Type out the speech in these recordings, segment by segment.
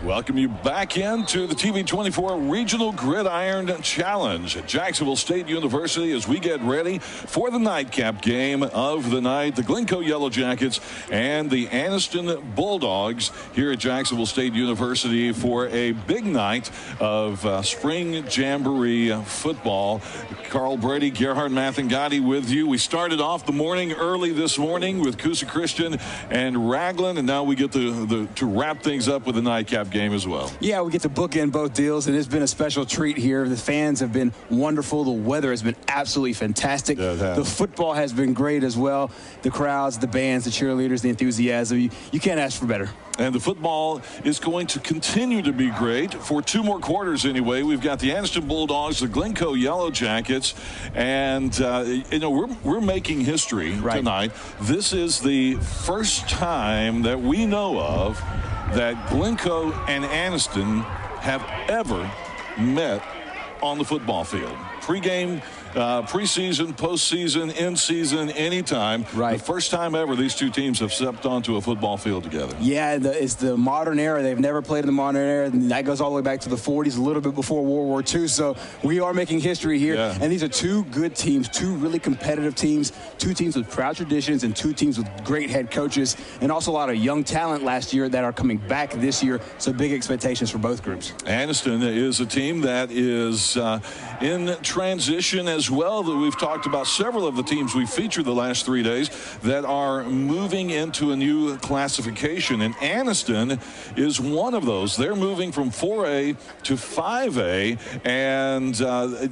Welcome you back into the TV24 Regional Gridiron Challenge at Jacksonville State University as we get ready for the nightcap game of the night. The Glencoe Yellow Jackets and the Anniston Bulldogs here at Jacksonville State University for a big night of spring jamboree football. Carl Brady, Gerhard Mathengati with you. We started off the morning early this morning with Coosa Christian and Raglan, and now we get to wrap things up with the nightcap game as well. Yeah, we get to bookend both deals, and it's been a special treat here. The fans have been wonderful. The weather has been absolutely fantastic. Yeah, the football has been great as well. The crowds, the bands, the cheerleaders, the enthusiasm. You can't ask for better. And the football is going to continue to be great for two more quarters anyway. We've got the Anniston Bulldogs, the Glencoe Yellow Jackets, and we're making history tonight. This is the first time that we know of that Glencoe and Anniston have ever met on the football field. Pre-game, preseason, postseason, in-season, anytime. Right. The first time ever these two teams have stepped onto a football field together. Yeah, it's the modern era. They've never played in the modern era. And that goes all the way back to the 40s, a little bit before World War II. So we are making history here. Yeah. And these are two good teams, two really competitive teams, two teams with proud traditions and two teams with great head coaches, and also a lot of young talent last year that are coming back this year. So big expectations for both groups. Anniston is a team that is in transition as well. That we've talked about several of the teams we featured the last 3 days that are moving into a new classification, and Anniston is one of those. They're moving from 4A to 5A, and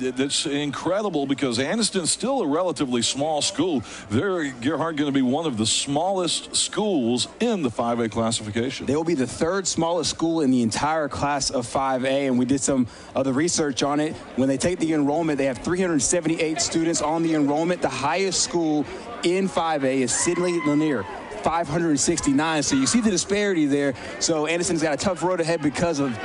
it's incredible because Anniston's still a relatively small school. They're, Gerhard, going to be one of the smallest schools in the 5A classification. They will be the third smallest school in the entire class of 5A, and we did some of the research on it. When they take the enrollment, they have 378 students on the enrollment. The highest school in 5A is Sidney Lanier, 569. So you see the disparity there. So Anniston's got a tough road ahead because of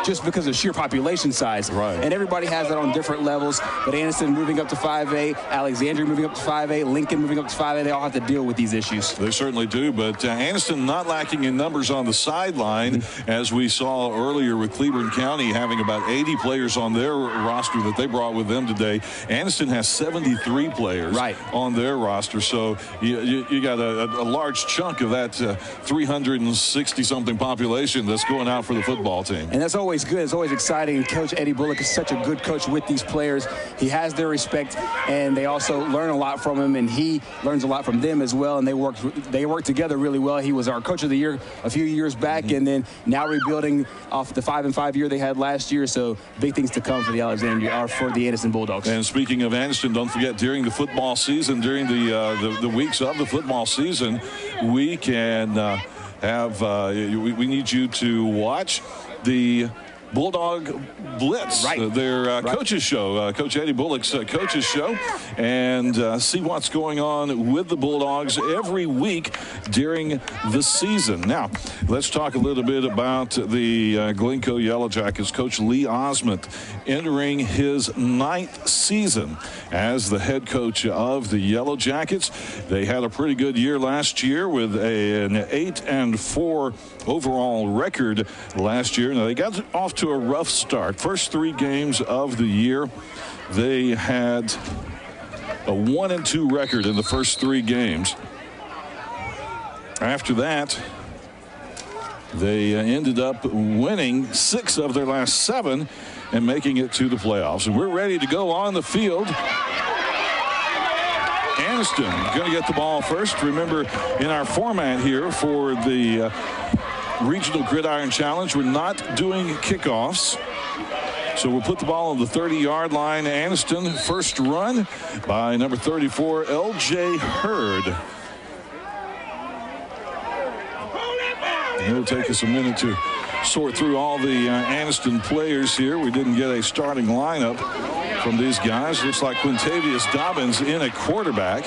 sheer population size. Right. And everybody has that on different levels. But Anniston moving up to 5A, Alexandria moving up to 5A, Lincoln moving up to 5A. They all have to deal with these issues. They certainly do. But Anniston not lacking in numbers on the sideline, as we saw earlier with Cleburne County having about 80 players on their roster that they brought with them today. Anniston has 73 players on their roster. So you got a large chunk of that 360-something population that's going out for the football team. And that's always good. It's always exciting. Coach Eddie Bullock is such a good coach with these players. He has their respect, and they also learn a lot from him, and he learns a lot from them as well, and they work together really well. He was our Coach of the Year a few years back, and then now rebuilding off the 5-5 year they had last year, so big things to come for the for the Anniston Bulldogs. And speaking of Anniston, don't forget, during the football season, during the weeks of the football season, we can we need you to watch the Bulldog Blitz, their coaches show, Coach Eddie Bullock's coaches show, and see what's going on with the Bulldogs every week during the season. Now, let's talk a little bit about the Glencoe Yellow Jackets. Coach Lee Osment entering his 9th season as the head coach of the Yellow Jackets. They had a pretty good year last year with an 8-4 overall record last year. Now, they got off to a rough start. First 3 games of the year, they had a 1-2 record in the first 3 games. After that, they ended up winning 6 of their last 7 and making it to the playoffs. And we're ready to go on the field. Anniston going to get the ball first. Remember, in our format here for the Regional Gridiron Challenge, we're not doing kickoffs. So we'll put the ball on the 30-yard line. Anniston, first run by number 34, L.J. Hurd. It'll take us a minute to sort through all the Anniston players here. We didn't get a starting lineup from these guys. Looks like Quintavious Dobbins in at quarterback.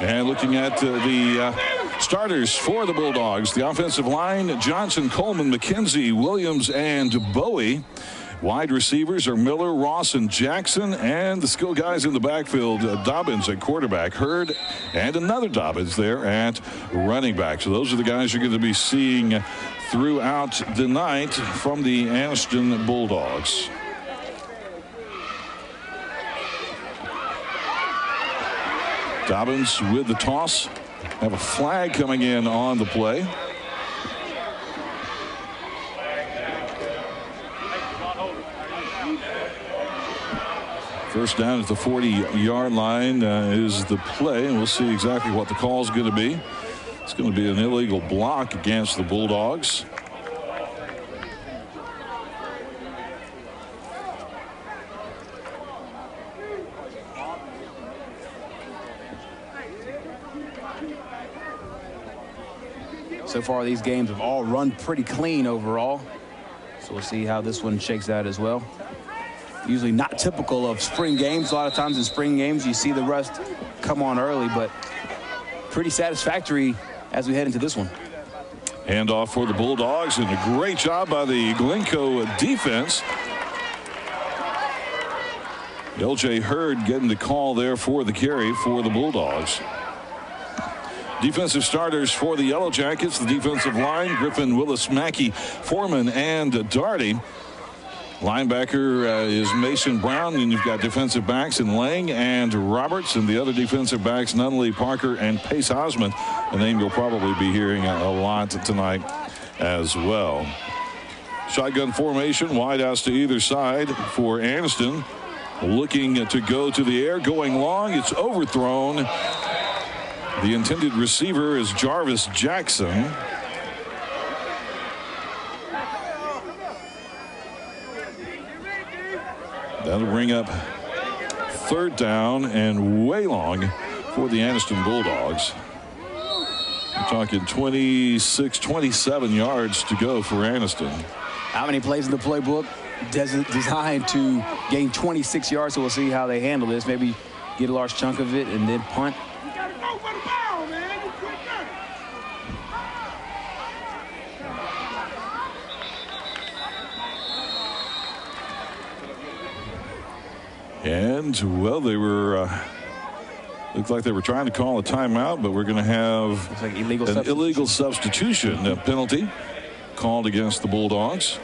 And looking at the starters for the Bulldogs, the offensive line, Johnson, Coleman, McKenzie, Williams, and Bowie. Wide receivers are Miller, Ross, and Jackson. And the skill guys in the backfield, Dobbins at quarterback, Hurd, and another Dobbins there at running back. So those are the guys you're going to be seeing throughout the night from the Anniston Bulldogs. Dobbins with the toss. Have a flag coming in on the play. First down at the 40-yard line is the play, and we'll see exactly what the call is going to be. It's going to be an illegal block against the Bulldogs. So far, these games have all run pretty clean overall. So we'll see how this one shakes out as well. Usually not typical of spring games. A lot of times in spring games, you see the rust come on early, but pretty satisfactory as we head into this one. Handoff for the Bulldogs, and a great job by the Glencoe defense. L.J. Hurd getting the call there for the carry for the Bulldogs. Defensive starters for the Yellow Jackets, the defensive line, Griffin, Willis, Mackey, Foreman, and Darty. Linebacker is Mason Brown, and you've got defensive backs in Lang and Roberts, and the other defensive backs, Nunley, Parker, and Pace Osmond, a name you'll probably be hearing a lot tonight as well. Shotgun formation, wideouts to either side for Anniston. Looking to go to the air, going long, it's overthrown. The intended receiver is Jarvis Jackson. That'll bring up third down and way long for the Anniston Bulldogs. We're talking 26, 27 yards to go for Anniston. How many plays in the playbook designed to gain 26 yards? So we'll see how they handle this. Maybe get a large chunk of it and then punt. And, well, they were, looked like they were trying to call a timeout, but we're going to have like an illegal substitution penalty called against the Bulldogs.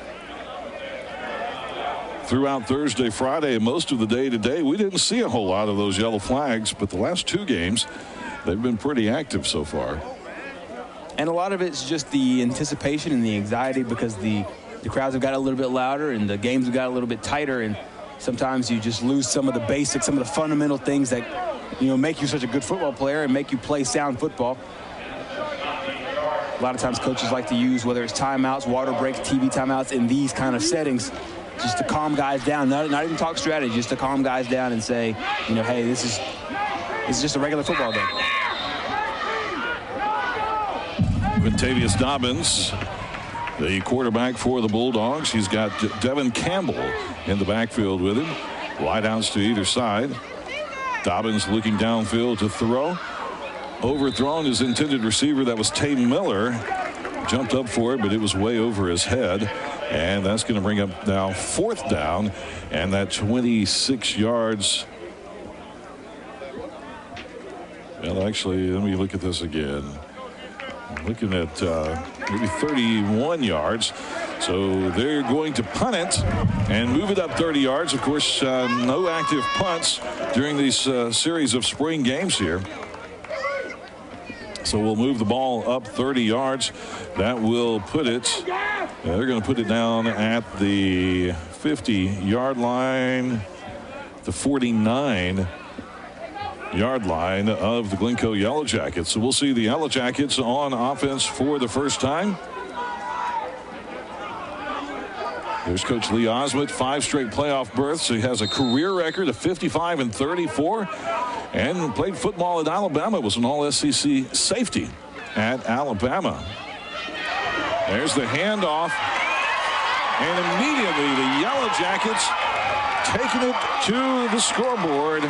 Throughout Thursday, Friday, and most of the day today, we didn't see a whole lot of those yellow flags, but the last two games, they've been pretty active so far. And a lot of it's just the anticipation and the anxiety because the crowds have got a little bit louder and the games have got a little bit tighter, and sometimes you just lose some of the basics, some of the fundamental things that, you know, make you such a good football player and make you play sound football. A lot of times coaches like to use, whether it's timeouts, water breaks, TV timeouts, in these kind of settings, just to calm guys down, not even talk strategy, just to calm guys down and say, you know, hey, this is just a regular football game. Quintavious Dobbins, the quarterback for the Bulldogs. He's got Devin Campbell in the backfield with him. Wideouts to either side. Dobbins looking downfield to throw. Overthrown his intended receiver. That was Tay Miller. Jumped up for it, but it was way over his head. And that's going to bring up now fourth down. And that 26 yards. Well, actually, let me look at this again. I'm looking at maybe 31 yards. So they're going to punt it and move it up 30 yards. Of course, no active punts during these series of spring games here. So we'll move the ball up 30 yards. That will put it, they're going to put it down at the 50-yard line, the 49-yard line of the Glencoe Yellow Jackets. So we'll see the Yellow Jackets on offense for the first time. There's Coach Lee Osmond, 5 straight playoff berths. He has a career record of 55-34 and played football at Alabama, was an all-SEC safety at Alabama. There's the handoff, and immediately the Yellow Jackets taking it to the scoreboard.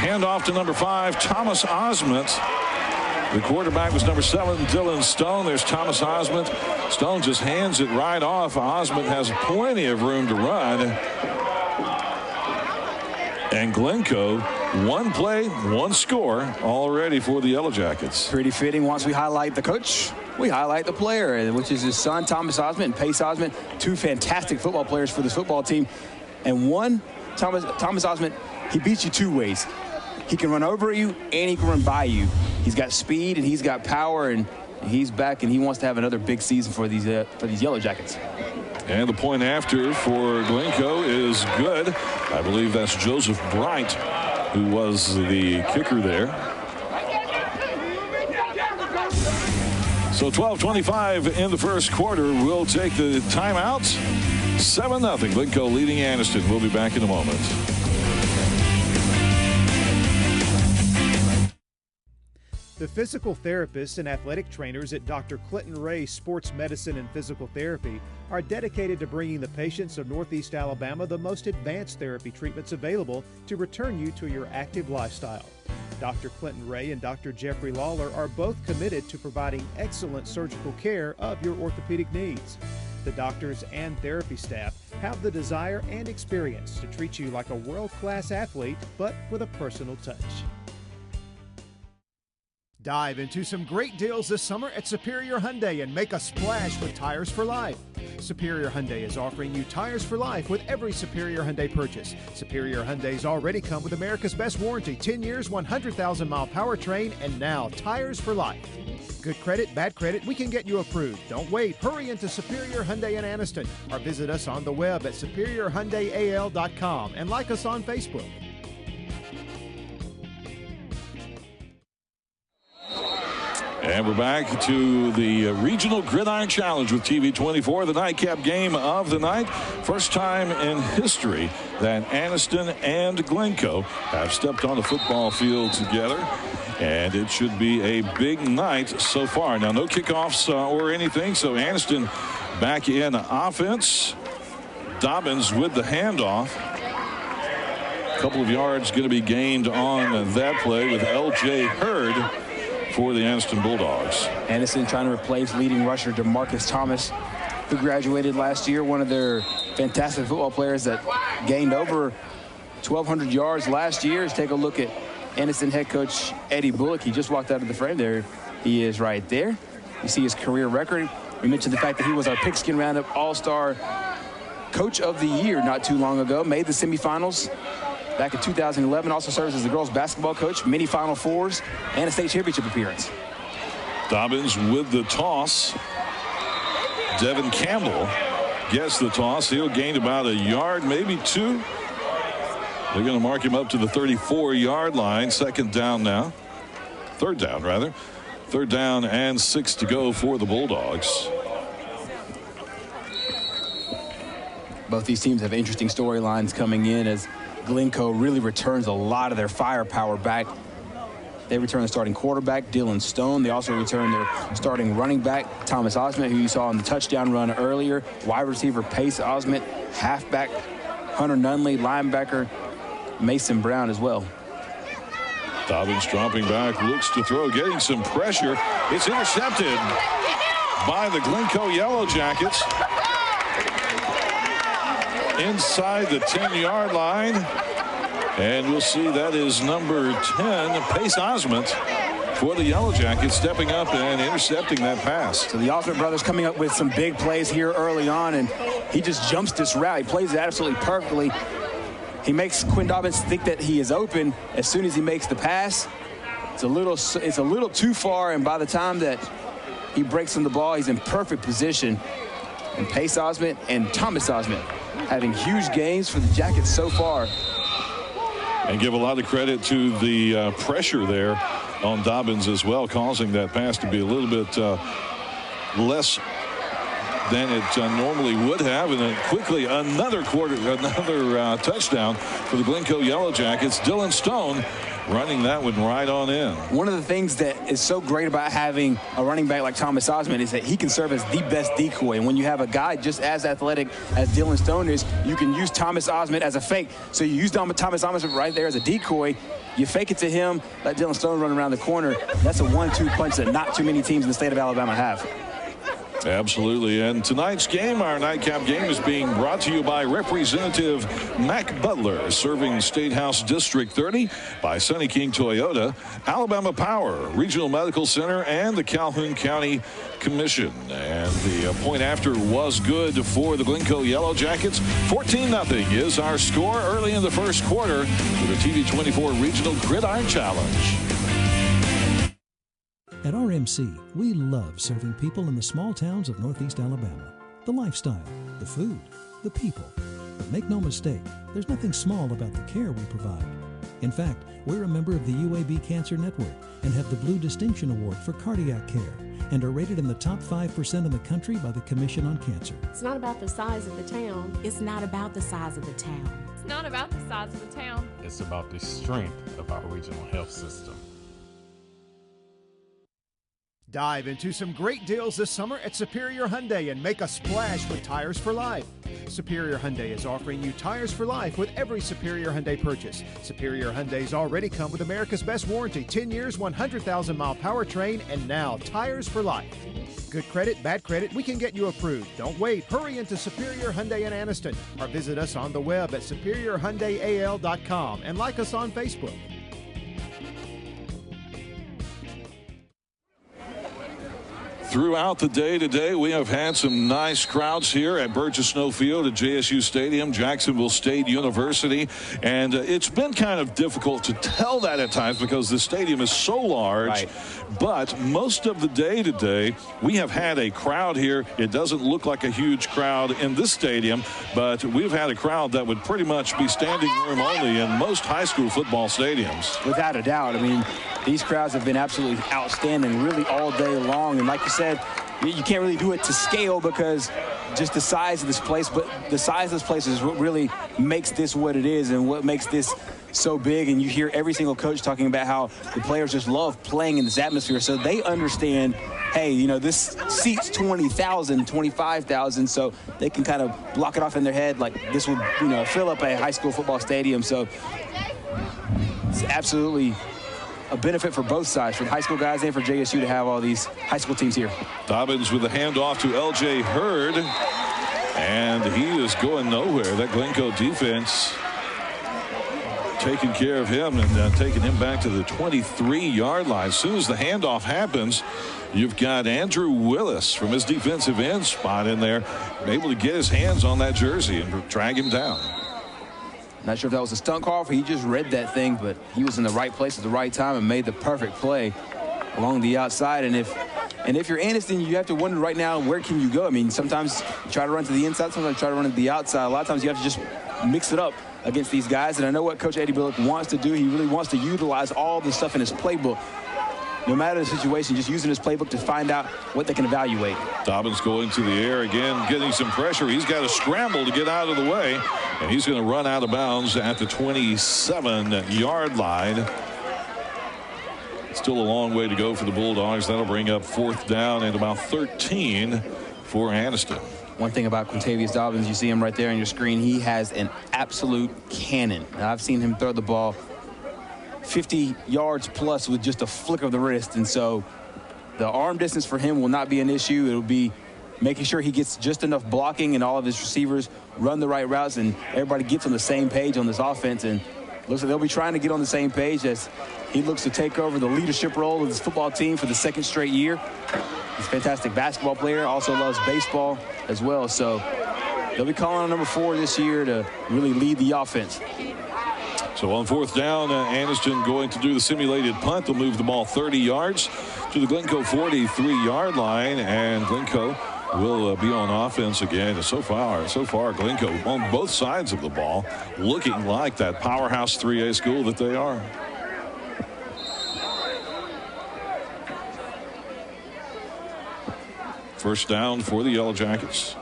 Handoff to number 5, Thomas Osmond. The quarterback was number 7, Dylan Stone. There's Thomas Osmond. Stone just hands it right off. Osmond has plenty of room to run. And Glencoe, 1 play, 1 score already for the Yellow Jackets. Pretty fitting. Once we highlight the coach, we highlight the player, which is his son, Thomas Osmond, and Pace Osmond, 2 fantastic football players for this football team. And one, Thomas Osmond, he beats you 2 ways. He can run over you and he can run by you. He's got speed and he's got power, and he's back and he wants to have another big season for these Yellow Jackets. And the point after for Glencoe is good. I believe that's Joseph Bright who was the kicker there. So 12:25 in the first quarter. We'll take the timeout. 7-0. Glencoe leading Anniston. We'll be back in a moment. The physical therapists and athletic trainers at Dr. Clinton Ray Sports Medicine and Physical Therapy are dedicated to bringing the patients of Northeast Alabama the most advanced therapy treatments available to return you to your active lifestyle. Dr. Clinton Ray and Dr. Jeffrey Lawler are both committed to providing excellent surgical care of your orthopedic needs. The doctors and therapy staff have the desire and experience to treat you like a world-class athlete, but with a personal touch. Dive into some great deals this summer at Superior Hyundai and make a splash with Tires for Life. Superior Hyundai is offering you Tires for Life with every Superior Hyundai purchase. Superior Hyundai's already come with America's best warranty, 10 years, 100,000-mile powertrain, and now Tires for Life. Good credit, bad credit, we can get you approved. Don't wait. Hurry into Superior Hyundai in Anniston or visit us on the web at superiorhyundaial.com and like us on Facebook. And we're back to the Regional Gridiron Challenge with TV24, the nightcap game of the night. First time in history that Anniston and Glencoe have stepped on the football field together. And it should be a big night so far. Now, no kickoffs or anything, so Anniston back in offense. Dobbins with the handoff. A couple of yards going to be gained on that play with L.J. Hurd for the Anniston Bulldogs. Anniston trying to replace leading rusher DeMarcus Thomas, who graduated last year, one of their fantastic football players that gained over 1,200 yards last year. Let's take a look at Anniston head coach Eddie Bullock. He just walked out of the frame. There he is right there. You see his career record. We mentioned the fact that he was our Pigskin Roundup All-Star Coach of the Year not too long ago. Made the semifinals back in 2011. Also serves as the girls basketball coach, many Final Fours, and a state championship appearance. Dobbins with the toss. Devin Campbell gets the toss. He'll gain about a yard, maybe 2. They're going to mark him up to the 34-yard line. Second down now. Third down, rather. Third down and 6 to go for the Bulldogs. Both these teams have interesting storylines coming in as Glencoe really returns a lot of their firepower back. They return the starting quarterback, Dylan Stone. They also return their starting running back, Thomas Osmond, who you saw in the touchdown run earlier. Wide receiver, Pace Osmond. Halfback, Hunter Nunley. Linebacker, Mason Brown as well. Dobbins dropping back, looks to throw, getting some pressure. It's intercepted by the Glencoe Yellow Jackets. Inside the 10-yard line. And we'll see that is number 10, Pace Osmond, for the Yellow Jackets, stepping up and intercepting that pass. So the Osmond brothers coming up with some big plays here early on, and he just jumps this route. He plays it absolutely perfectly. He makes Quinn Dobbins think that he is open as soon as he makes the pass. It's a little too far, and by the time that he breaks on the ball, he's in perfect position. And Pace Osmond and Thomas Osmond having huge games for the Jackets so far. And give a lot of credit to the pressure there on Dobbins as well, causing that pass to be a little bit less than it normally would have. And then quickly another touchdown for the Glencoe Yellow Jackets. Dylan Stone running that one right on in. One of the things that is so great about having a running back like Thomas Osmond is that he can serve as the best decoy. And when you have a guy just as athletic as Dylan Stone is, you can use Thomas Osmond as a fake. So you use Thomas Osmond right there as a decoy. You fake it to him, let Dylan Stone run around the corner. That's a 1-2 punch that not too many teams in the state of Alabama have. Absolutely. And tonight's game, our nightcap game, is being brought to you by Representative Mac Butler, serving State House District 30, by Sunny King Toyota, Alabama Power, Regional Medical Center, and the Calhoun County Commission. And the point after was good for the Glencoe Yellow Jackets. 14-0 is our score early in the first quarter with the TV24 Regional Gridiron Challenge. At RMC, we love serving people in the small towns of Northeast Alabama. The lifestyle, the food, the people. But make no mistake, there's nothing small about the care we provide. In fact, we're a member of the UAB Cancer Network and have the Blue Distinction Award for cardiac care and are rated in the top 5% in the country by the Commission on Cancer. It's not about the size of the town. It's not about the size of the town. It's not about the size of the town. It's about the strength of our regional health system. Dive into some great deals this summer at Superior Hyundai and make a splash with Tires for Life. Superior Hyundai is offering you Tires for Life with every Superior Hyundai purchase. Superior Hyundai's already come with America's best warranty, 10 years, 100,000-mile powertrain, and now Tires for Life. Good credit, bad credit, we can get you approved. Don't wait. Hurry into Superior Hyundai in Anniston or visit us on the web at superiorhyundaial.com and like us on Facebook. Throughout the day today, we have had some nice crowds here at Burgess Snowfield at JSU Stadium, Jacksonville State University. And it's been kind of difficult to tell that at times because the stadium is so large. Right. But most of the day today, we have had a crowd here. It doesn't look like a huge crowd in this stadium, but we've had a crowd that would pretty much be standing room only in most high school football stadiums. Without a doubt. I mean, these crowds have been absolutely outstanding really all day long. And like you said, you can't really do it to scale because just the size of this place, but the size of this place is what really makes this what it is and what makes this so big. And you hear every single coach talking about how the players just love playing in this atmosphere. So they understand, hey, you know, this seats 20,000, 25,000, so they can kind of block it off in their head like this would, you know, fill up a high school football stadium. So it's absolutely a benefit for both sides, for the high school guys and for JSU to have all these high school teams here. Dobbins with a handoff to L.J. Hurd, and he is going nowhere. That Glencoe defense taking care of him and taking him back to the 23-yard line. As soon as the handoff happens, you've got Andrew Willis from his defensive end spot in there, able to get his hands on that jersey and drag him down. Not sure if that was a stunt call or if he just read that thing, but he was in the right place at the right time and made the perfect play along the outside. And if you're Anniston, you have to wonder right now, where can you go? I mean, sometimes you try to run to the inside, sometimes you try to run to the outside. A lot of times you have to just mix it up against these guys. And I know what Coach Eddie Bullock wants to do. He really wants to utilize all the stuff in his playbook. No matter the situation, just using his playbook to find out what they can evaluate. Dobbins going to the air again, getting some pressure. He's got to scramble to get out of the way, and he's going to run out of bounds at the 27-yard line. Still a long way to go for the Bulldogs. That'll bring up 4th down and about 13 for Anniston. One thing about Quintavious Dobbins, you see him right there on your screen, he has an absolute cannon. Now, I've seen him throw the ball 50 yards plus with just a flick of the wrist, and so the arm distance for him will not be an issue. It'll be making sure he gets just enough blocking and all of his receivers run the right routes and everybody gets on the same page on this offense. And looks like they'll be trying to get on the same page as he looks to take over the leadership role of this football team for the 2nd straight year. He's a fantastic basketball player, also loves baseball as well. So they'll be calling on number 4 this year to really lead the offense. So on 4th down, Anniston going to do the simulated punt. They'll move the ball 30 yards to the Glencoe 43-yard line, and Glencoe will be on offense again. So far, Glencoe on both sides of the ball, looking like that powerhouse 3A school that they are. First down for the Yellow Jackets.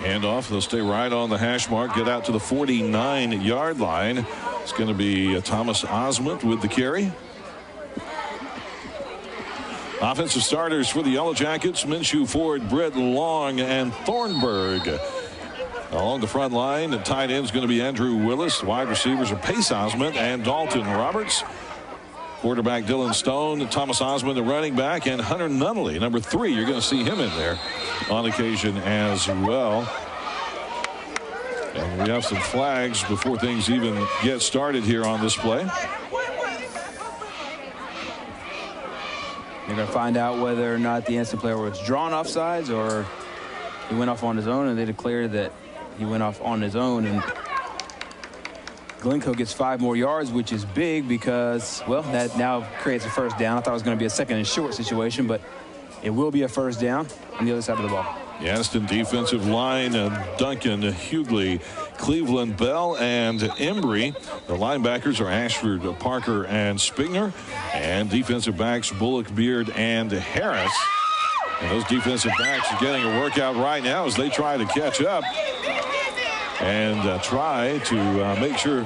Handoff. They'll stay right on the hash mark, get out to the 49-yard line. It's going to be Thomas Osmond with the carry. Offensive starters for the Yellow Jackets: Minshew, Ford, Britt, Long, and Thornburg. Along the front line, the tight end is going to be Andrew Willis. Wide receivers are Pace Osmond and Dalton Roberts. Quarterback Dylan Stone, Thomas Osmond, the running back, and Hunter Nunnally, number 3. You're going to see him in there on occasion as well. And we have some flags before things even get started here on this play. You're going to find out whether or not the Anniston player was drawn offsides or he went off on his own, and they declared that he went off on his own. And Glencoe gets 5 more yards, which is big because, well, that now creates a first down. I thought it was going to be a second and short situation, but it will be a first down on the other side of the ball. The Anniston defensive line, Duncan, Hughley, Cleveland, Bell, and Embry. The linebackers are Ashford, Parker, and Spigner. And defensive backs Bullock, Beard, and Harris. And those defensive backs are getting a workout right now as they try to catch up and try to make sure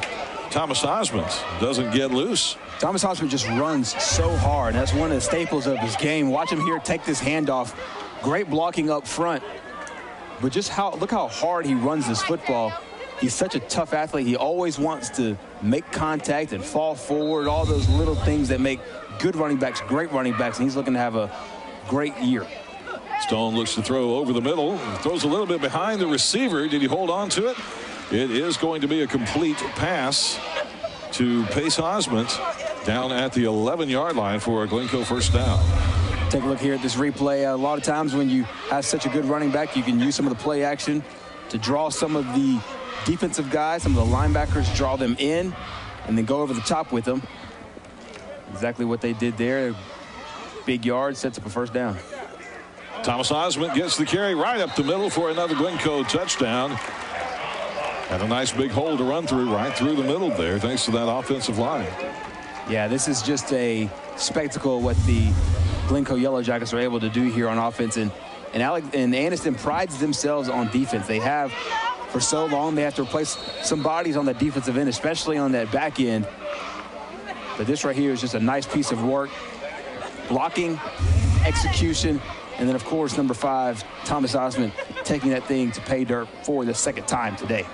Thomas Osmond doesn't get loose. Thomas Osmond just runs so hard. That's one of the staples of his game. Watch him here take this handoff. Great blocking up front. But just look how hard he runs this football. He's such a tough athlete. He always wants to make contact and fall forward, all those little things that make good running backs great running backs, and he's looking to have a great year. Stone looks to throw over the middle. Throws a little bit behind the receiver. Did he hold on to it? It is going to be a complete pass to Pace Osmond down at the 11-yard line for a Glencoe first down. Take a look here at this replay. A lot of times when you have such a good running back, you can use some of the play action to draw some of the defensive guys, some of the linebackers, draw them in, and then go over the top with them. Exactly what they did there. Big yard, sets up a first down. Thomas Osmond gets the carry right up the middle for another Glencoe touchdown. And a nice big hole to run through right through the middle there, thanks to that offensive line. Yeah, this is just a spectacle what the Glencoe Yellow Jackets are able to do here on offense. And Anniston prides themselves on defense. They have for so long. They have to replace some bodies on that defensive end, especially on that back end. But this right here is just a nice piece of work. Blocking, execution, and then, of course, number 5, Thomas Osmond, taking that thing to pay dirt for the second time today.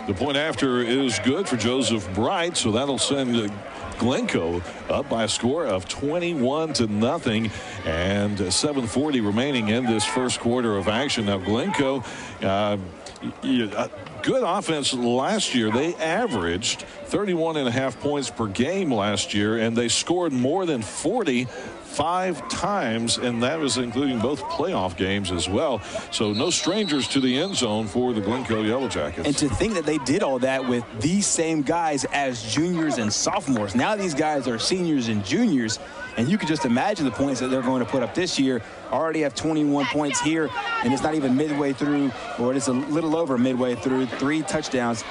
The point after is good for Joseph Bright, so that'll send Glencoe up by a score of 21-0, and 7:40 remaining in this first quarter of action. Now, Glencoe, good offense last year. They averaged 31.5 points per game last year, and they scored more than 45 times, and that was including both playoff games as well. So no strangers to the end zone for the Glencoe Yellow Jackets. And to think that they did all that with these same guys as juniors and sophomores. Now these guys are seniors and juniors, and you can just imagine the points that they're going to put up this year. Already have 21 points here, and it's not even midway through, or it's a little over midway through. 3 touchdowns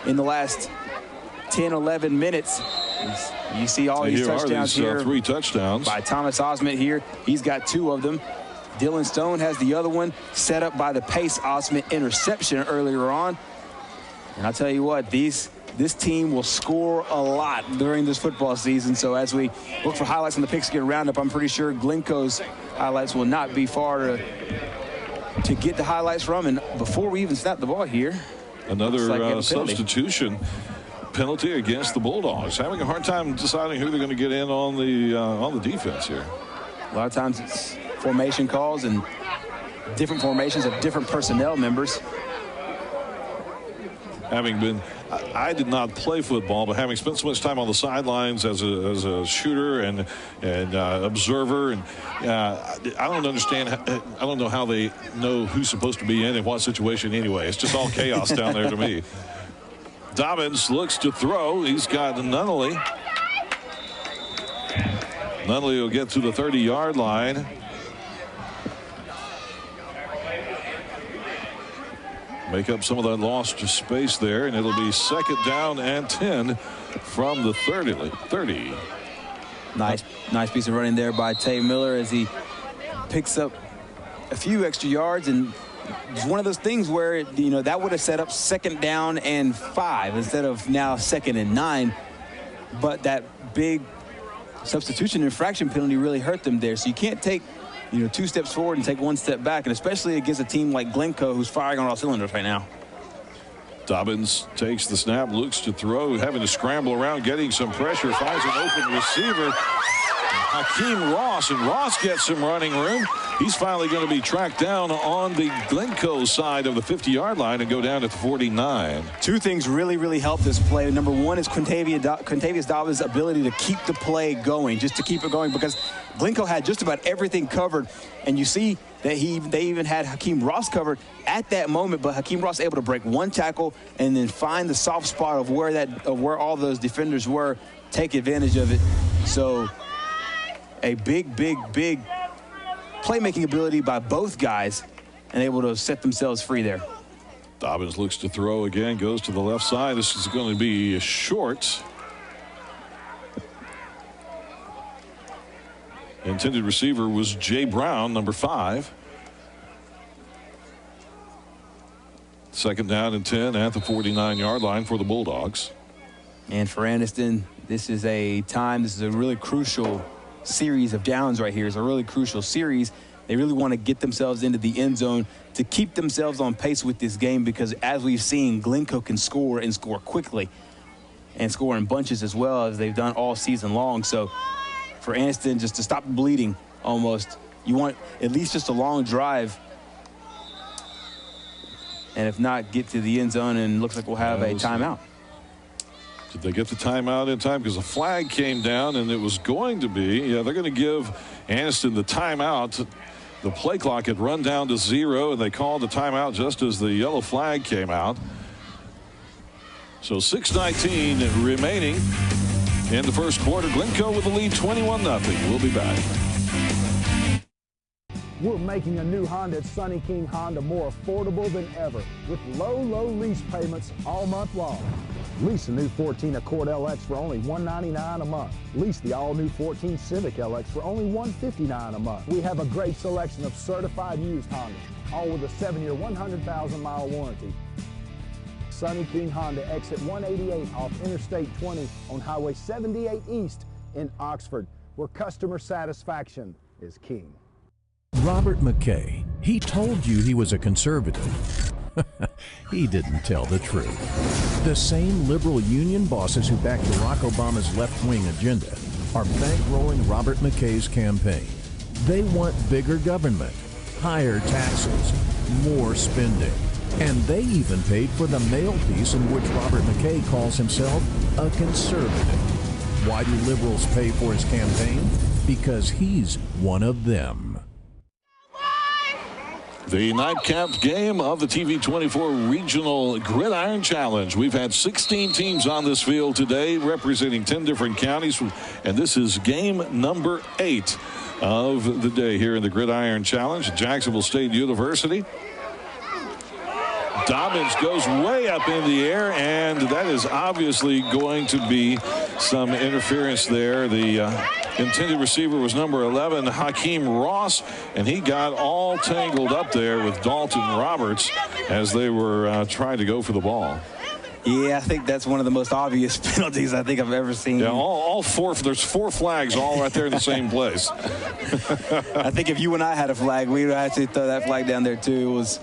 in the last 10, 11 minutes. You see all these touchdowns here. 3 touchdowns by Thomas Osmond here. He's got 2 of them. Dylan Stone has the other one, set up by the Pace Osmond interception earlier on. And I'll tell you what, this team will score a lot during this football season. So as we look for highlights on the Pigskin Roundup, I'm pretty sure Glencoe's highlights will not be far to get the highlights from. And before we even snap the ball here, another substitution penalty against the Bulldogs. Having a hard time deciding who they're going to get in on the defense here. A lot of times it's formation calls and different formations of different personnel members. I did not play football, but having spent so much time on the sidelines as a shooter and observer, and I don't understand. I don't know how they know who's supposed to be in what situation anyway. It's just all chaos down there to me. Dobbins looks to throw. He's got Nunnally. Nunnally will get to the 30-yard line. Make up some of that lost space there, and it'll be 2nd down and 10 from the 30. Nice piece of running there by Tay Miller as he picks up a few extra yards, and it's one of those things where, you know, that would have set up 2nd down and 5 instead of now 2nd and 9. But that big substitution infraction penalty really hurt them there. So you can't take, you know, 2 steps forward and take 1 step back, and especially against a team like Glencoe, who's firing on all cylinders right now. Dobbins takes the snap, looks to throw, having to scramble around, getting some pressure, finds an open receiver. Hakeem Ross, and Ross gets some running room. He's finally going to be tracked down on the Glencoe side of the 50-yard line and go down at the 49. 2 things really help this play. Number 1 is Quintavious Dobbins' ability to keep the play going, just to keep it going, because Glencoe had just about everything covered, and you see that they even had Hakeem Ross covered at that moment, but Hakeem Ross able to break 1 tackle and then find the soft spot of where all those defenders were, take advantage of it. So a big playmaking ability by both guys, and able to set themselves free there. Dobbins looks to throw again, goes to the left side. This is going to be short. Intended receiver was Jay Brown, number 5. 2nd down and 10 at the 49-yard line for the Bulldogs. And for Anniston, this is a really crucial series of downs right here. It's a really crucial series. They really want to get themselves into the end zone to keep themselves on pace with this game, because as we've seen, Glencoe can score and score quickly and score in bunches as well, as they've done all season long. So for Anniston, just to stop the bleeding almost, you want at least just a long drive, and if not, get to the end zone, and looks like we'll have a timeout. Did they get the timeout in time? Because a flag came down, and it was going to be, they're going to give Anniston the timeout. The play clock had run down to 0, and they called the timeout just as the yellow flag came out. So 6:19 remaining in the first quarter. Glencoe with the lead 21-0. We'll be back. We're making a new Honda at Sunny King Honda more affordable than ever, with low lease payments all month long. Lease the new 14 Accord LX for only $199 a month. Lease the all-new 14 Civic LX for only $159 a month. We have a great selection of certified used Hondas, all with a 7-year, 100,000-mile warranty. Sunny King Honda, exit 188 off Interstate 20 on Highway 78 East in Oxford, where customer satisfaction is king. Robert McKay, he told you he was a conservative. He didn't tell the truth. The same liberal union bosses who backed Barack Obama's left-wing agenda are bankrolling Robert McKay's campaign. They want bigger government, higher taxes, more spending. And they even paid for the mail piece in which Robert McKay calls himself a conservative. Why do liberals pay for his campaign? Because he's one of them. The nightcap game of the TV24 Regional Gridiron Challenge. We've had 16 teams on this field today representing 10 different counties, and this is game number 8 of the day here in the Gridiron Challenge at Jacksonville State University. Dobbins goes way up in the air, and that is obviously going to be some interference there. The intended receiver was number 11, Hakeem Ross, and he got all tangled up there with Dalton Roberts as they were trying to go for the ball. Yeah, I think that's one of the most obvious penalties I think I've ever seen. Yeah, all 4. There's 4 flags all right there in the same place. I think if you and I had a flag, we would actually throw that flag down there too. It was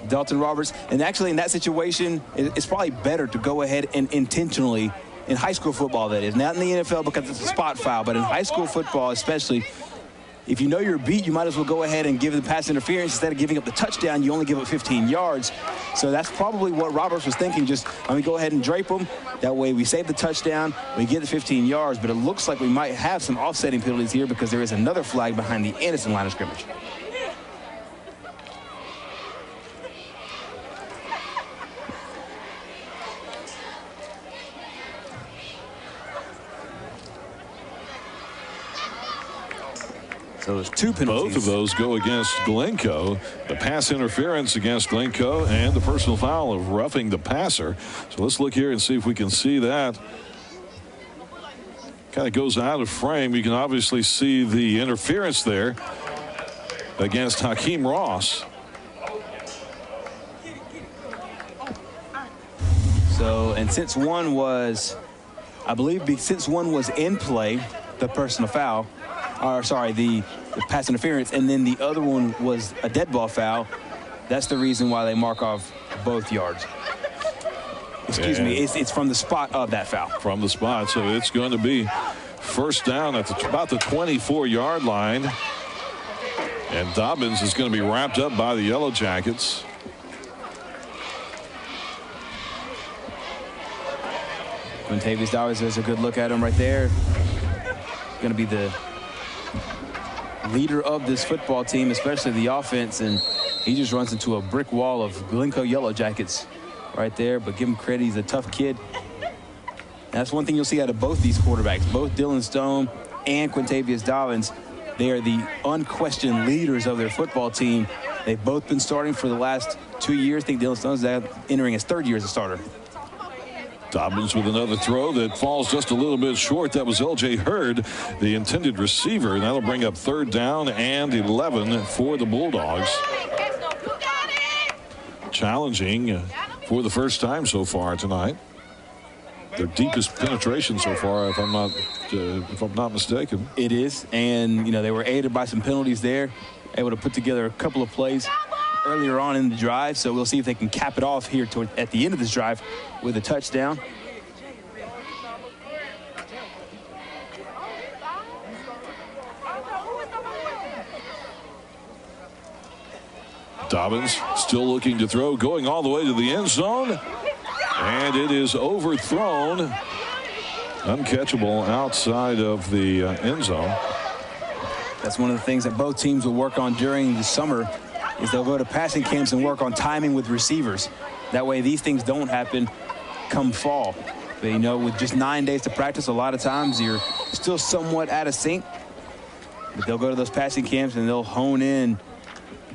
Dalton Roberts. And actually in that situation, it's probably better to go ahead and intentionally, in high school football that is, not in the NFL because it's a spot foul, but in high school football especially, if you know you're beat, you might as well go ahead and give the pass interference. Instead of giving up the touchdown, you only give up 15 yards. So that's probably what Roberts was thinking. Just let me go ahead and drape them. That way we save the touchdown, we get the 15 yards. But it looks like we might have some offsetting penalties here because there is another flag behind the Anniston line of scrimmage. So there's 2 penalties. Both of those go against Glencoe. The pass interference against Glencoe and the personal foul of roughing the passer. So let's look here and see if we can see that. Kind of goes out of frame. You can obviously see the interference there. against Hakeem Ross. So, and since one was, I believe, since one was in play, the personal foul, or sorry, the pass interference, and then the other one was a dead ball foul, that's the reason why they mark off both yards. Excuse me, it's from the spot of that foul. From the spot, so it's going to be first down at about the 24-yard line. And Dobbins is going to be wrapped up by the Yellow Jackets. Quintavious Dobbins has a good look at him right there. Going to be the leader of this football team, especially the offense, and he just runs into a brick wall of Glencoe Yellow Jackets right there. But give him credit, he's a tough kid. That's one thing you'll see out of both these quarterbacks, both Dylan Stone and Quintavious Dobbins. They are the unquestioned leaders of their football team. They've both been starting for the last 2 years. I think Dylan Stone's entering his third year as a starter. Dobbins with another throw that falls just a little bit short. That was L.J. Hurd, the intended receiver. And that'll bring up third down and 11 for the Bulldogs. Challenging for the first time so far tonight. Their deepest penetration so far, if I'm not mistaken. It is, and you know they were aided by some penalties there, able to put together a couple of plays earlier on in the drive. So we'll see if they can cap it off here at the end of this drive with a touchdown. Dobbins still looking to throw, going all the way to the end zone. And it is overthrown. Uncatchable outside of the end zone. That's one of the things that both teams will work on during the summer is they'll go to passing camps and work on timing with receivers. That way these things don't happen come fall. But, you know, with just 9 days to practice, a lot of times you're still somewhat out of sync. But they'll go to those passing camps and they'll hone in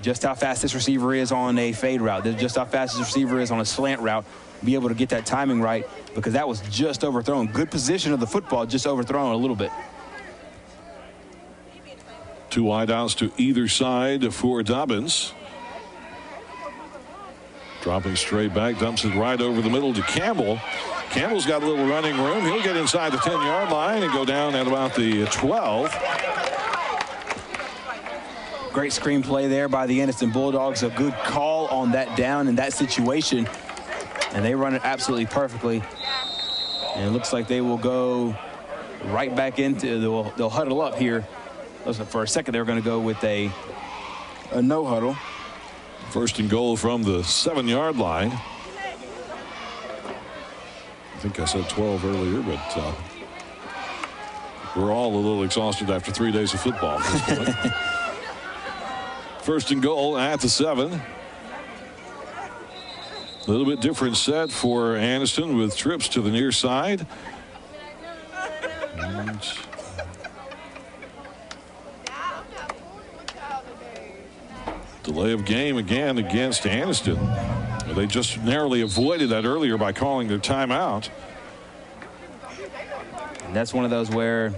just how fast this receiver is on a fade route, just how fast this receiver is on a slant route, be able to get that timing right, because that was just overthrown. Good position of the football, just overthrown a little bit. Two wideouts to either side for Dobbins. Dropping straight back, dumps it right over the middle to Campbell. Campbell's got a little running room. He'll get inside the 10-yard line and go down at about the 12. Great screen play there by the Anniston Bulldogs. A good call on that down in that situation. And they run it absolutely perfectly. And it looks like they will go right back into, they'll huddle up here. For a second, they were going to go with a no huddle. First and goal from the 7-yard line. I think I said 12 earlier, but we're all a little exhausted after 3 days of football at this point. First and goal at the 7. A little bit different set for Anniston with trips to the near side. And delay of game again against Anniston. They just narrowly avoided that earlier by calling their timeout. And that's one of those where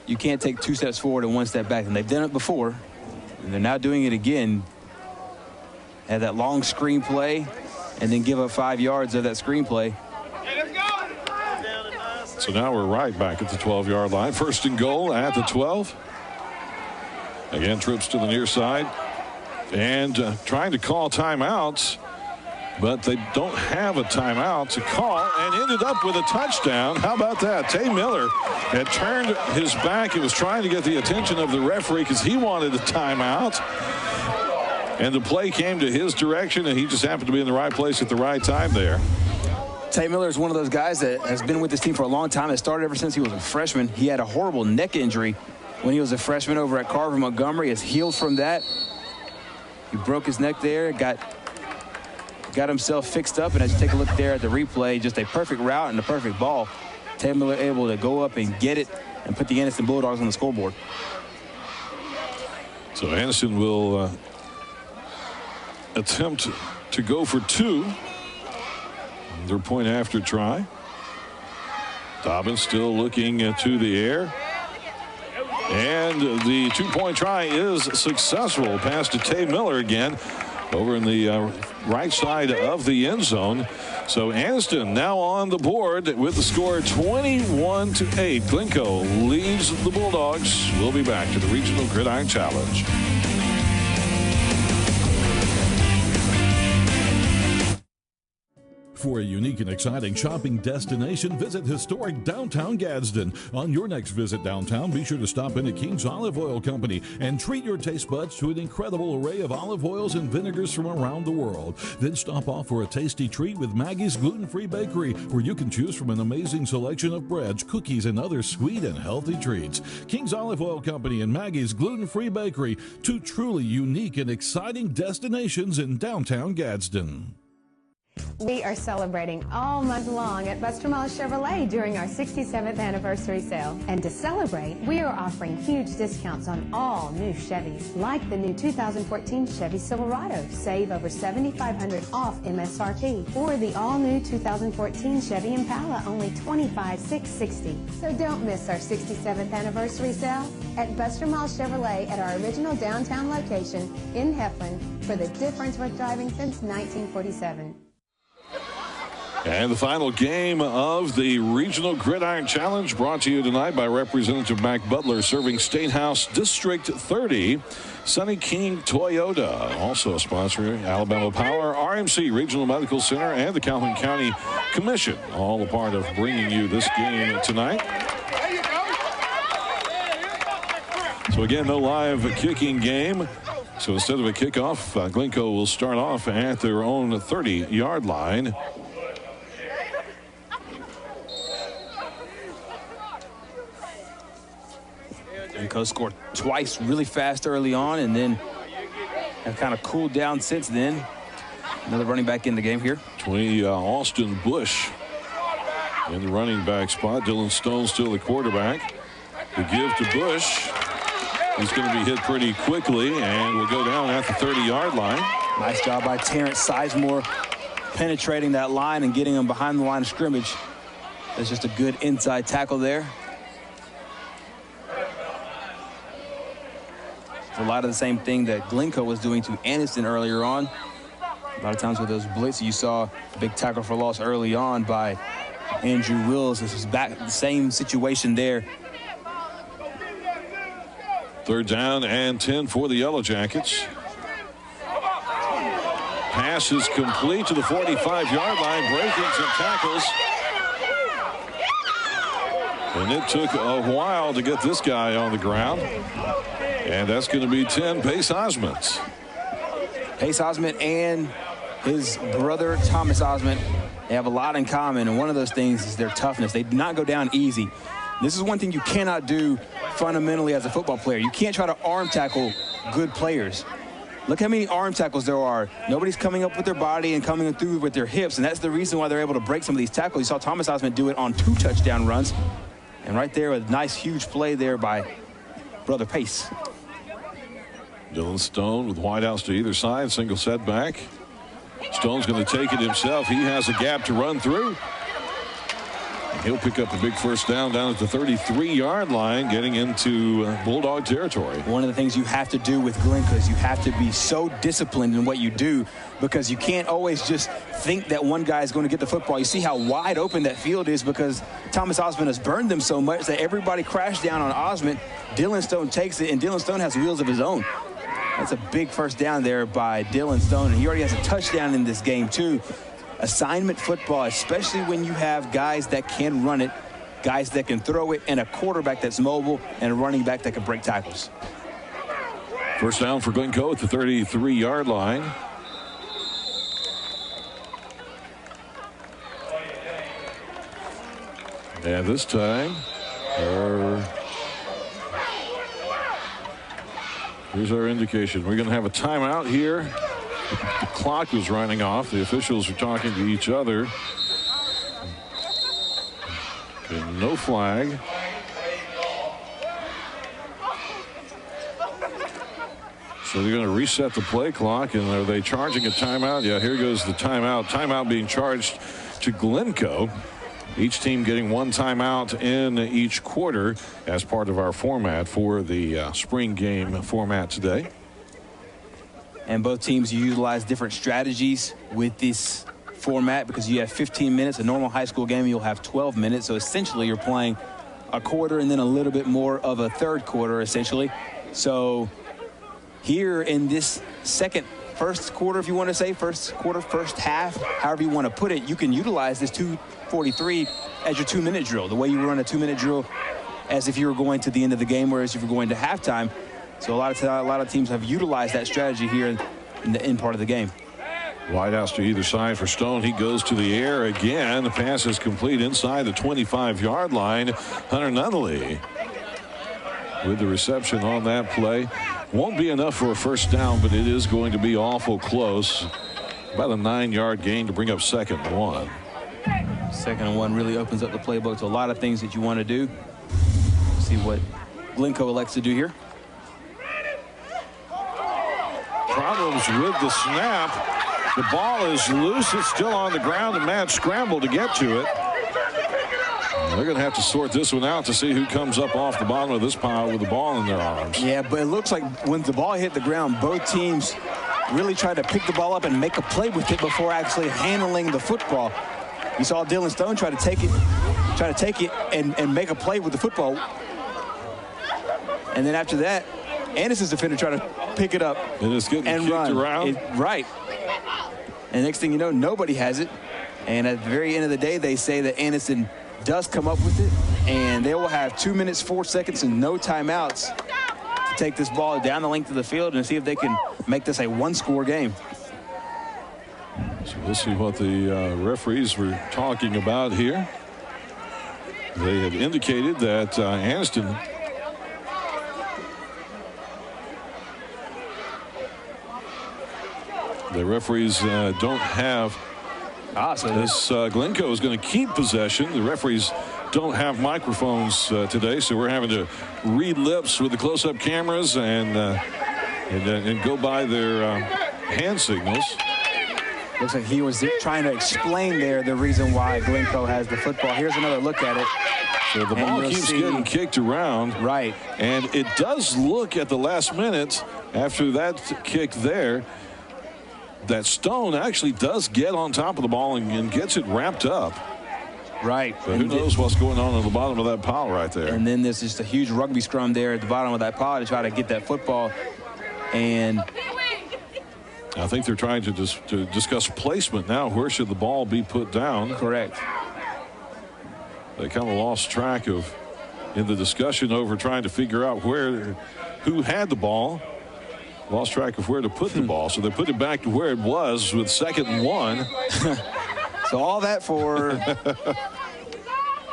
you can't take 2 steps forward and 1 step back. And they've done it before. And they're now doing it again. Have that long screen play and then give up 5 yards of that screen play. So now we're right back at the 12-yard line. First and goal at the 12. Again, trips to the near side. And trying to call timeouts, but they don't have a timeout to call, and ended up with a touchdown. How about that? Tay Miller had turned his back. He was trying to get the attention of the referee because he wanted a timeout. And the play came to his direction, and he just happened to be in the right place at the right time there. Tay Miller is one of those guys that has been with this team for a long time. It started ever since he was a freshman. He had a horrible neck injury when he was a freshman over at Carver Montgomery. Has healed from that. He broke his neck there, got himself fixed up, and as you take a look there at the replay, just a perfect route and a perfect ball. Tay Miller able to go up and get it and put the Anniston Bulldogs on the scoreboard. So Anniston will attempt to go for 2. Their point after try. Dobbins still looking to the air. And the two-point try is successful. Pass to Tay Miller again over in the right side of the end zone. So Anniston now on the board with the score 21-8. Glencoe leads the Bulldogs. We'll be back to the Regional Gridiron Challenge. For a unique and exciting shopping destination, visit historic downtown Gadsden. On your next visit downtown, be sure to stop in at King's Olive Oil Company and treat your taste buds to an incredible array of olive oils and vinegars from around the world. Then stop off for a tasty treat with Maggie's Gluten-Free Bakery, where you can choose from an amazing selection of breads, cookies, and other sweet and healthy treats. King's Olive Oil Company and Maggie's Gluten-Free Bakery, two truly unique and exciting destinations in downtown Gadsden. We are celebrating all month long at Buster Miles Chevrolet during our 67th anniversary sale. And to celebrate, we are offering huge discounts on all new Chevys, like the new 2014 Chevy Silverado. Save over $7,500 off MSRP. Or the all-new 2014 Chevy Impala, only $25,660. So don't miss our 67th anniversary sale at Buster Miles Chevrolet at our original downtown location in Heflin for the difference worth driving since 1947. And the final game of the Regional Gridiron Challenge brought to you tonight by Representative Mac Butler, serving State House District 30. Sonny King Toyota, also a sponsor, Alabama Power, RMC Regional Medical Center, and the Calhoun County Commission, all a part of bringing you this game tonight. So again, no live kicking game. So instead of a kickoff, Glencoe will start off at their own 30-yard line. Glencoe scored twice really fast early on and then have kind of cooled down since then. Another running back in the game here. Austin Bush in the running back spot. Dylan Stone still the quarterback. The give to Bush. He's going to be hit pretty quickly and will go down at the 30-yard line. Nice job by Terrence Sizemore penetrating that line and getting him behind the line of scrimmage. That's just a good inside tackle there. A lot of the same thing that Glencoe was doing to Anniston earlier on. A lot of times with those blitzes, you saw a big tackle for loss early on by Andrew Wills. This is back the same situation there. Third down and 10 for the Yellow Jackets. Pass is complete to the 45-yard line, breaking some tackles. And it took a while to get this guy on the ground. And that's going to be 10 Pace Osment. Pace Osment and his brother Thomas Osment, they have a lot in common, and one of those things is their toughness. They do not go down easy. This is one thing you cannot do fundamentally as a football player. You can't try to arm tackle good players. Look how many arm tackles there are. Nobody's coming up with their body and coming through with their hips, and that's the reason why they're able to break some of these tackles. You saw Thomas Osment do it on 2 touchdown runs. And right there, a nice, huge play there by brother Pace. Dylan Stone with wideouts to either side, single setback. Stone's going to take it himself. He has a gap to run through. He'll pick up a big first down at the 33-yard line, getting into Bulldog territory. One of the things you have to do with Glencoe is you have to be so disciplined in what you do, because you can't always just think that one guy is going to get the football. You see how wide open that field is because Thomas Osment has burned them so much that everybody crashed down on Osment. Dylan Stone takes it, and Dylan Stone has wheels of his own. That's a big first down there by Dylan Stone, and he already has a touchdown in this game too. Assignment football, especially when you have guys that can run it, guys that can throw it, and a quarterback that's mobile, and a running back that can break tackles. First down for Glencoe at the 33-yard line. And this time, here's our indication. We're going to have a timeout here. The clock was running off. The officials are talking to each other. Okay, no flag. So they're going to reset the play clock. And are they charging a timeout? Yeah, here goes the timeout. Timeout being charged to Glencoe. Each team getting one timeout in each quarter as part of our format for the spring game format today. And both teams utilize different strategies with this format because you have 15 minutes. A normal high school game, you'll have 12 minutes. So essentially, you're playing a quarter and then a little bit more of a third quarter, essentially. So here in this first quarter, if you want to say, first quarter, first half, however you want to put it, you can utilize this 2:43 as your 2-minute drill. The way you run a 2-minute drill as if you were going to the end of the game, whereas if you're going to halftime. So a lot of teams have utilized that strategy here in the end part of the game. Wideouts to either side for Stone. He goes to the air again. The pass is complete inside the 25-yard line. Hunter Nunnally with the reception on that play. Won't be enough for a first down, but it is going to be awful close. About a 9-yard gain to bring up 2nd and 1. 2nd and 1 really opens up the playbook to a lot of things that you want to do. See what Glencoe elects to do here. Problems with the snap. The ball is loose. It's still on the ground. A mad scramble to get to it. They're going to have to sort this one out to see who comes up off the bottom of this pile with the ball in their arms. Yeah, but it looks like when the ball hit the ground, both teams really tried to pick the ball up and make a play with it before actually handling the football. You saw Dylan Stone try to take it and make a play with the football. And then after that, Anniston's defender tried to pick it up and it's getting kicked around. Right. And next thing you know, nobody has it. And at the very end of the day, they say that Anniston does come up with it, and they will have 2 minutes, 4 seconds, and no timeouts to take this ball down the length of the field and see if they can make this a one-score game. So we'll see what the referees were talking about here. They had indicated that Anniston the referees don't have this. Glencoe is going to keep possession. The referees don't have microphones today, so we're having to read lips with the close-up cameras and go by their hand signals. Looks like he was trying to explain there the reason why Glencoe has the football. Here's another look at it. So the ball keeps getting kicked around. Right. And it does look at the last minute after that kick there that Stone actually does get on top of the ball and gets it wrapped up. Right. But who knows what's going on the bottom of that pile right there. And then there's just a huge rugby scrum there at the bottom of that pile to try to get that football. And I think they're trying to discuss placement now. Where should the ball be put down? Correct. They kind of lost track of in the discussion over trying to figure out who had the ball. Lost track of where to put the ball, so they put it back to where it was with 2nd and 1. So all that for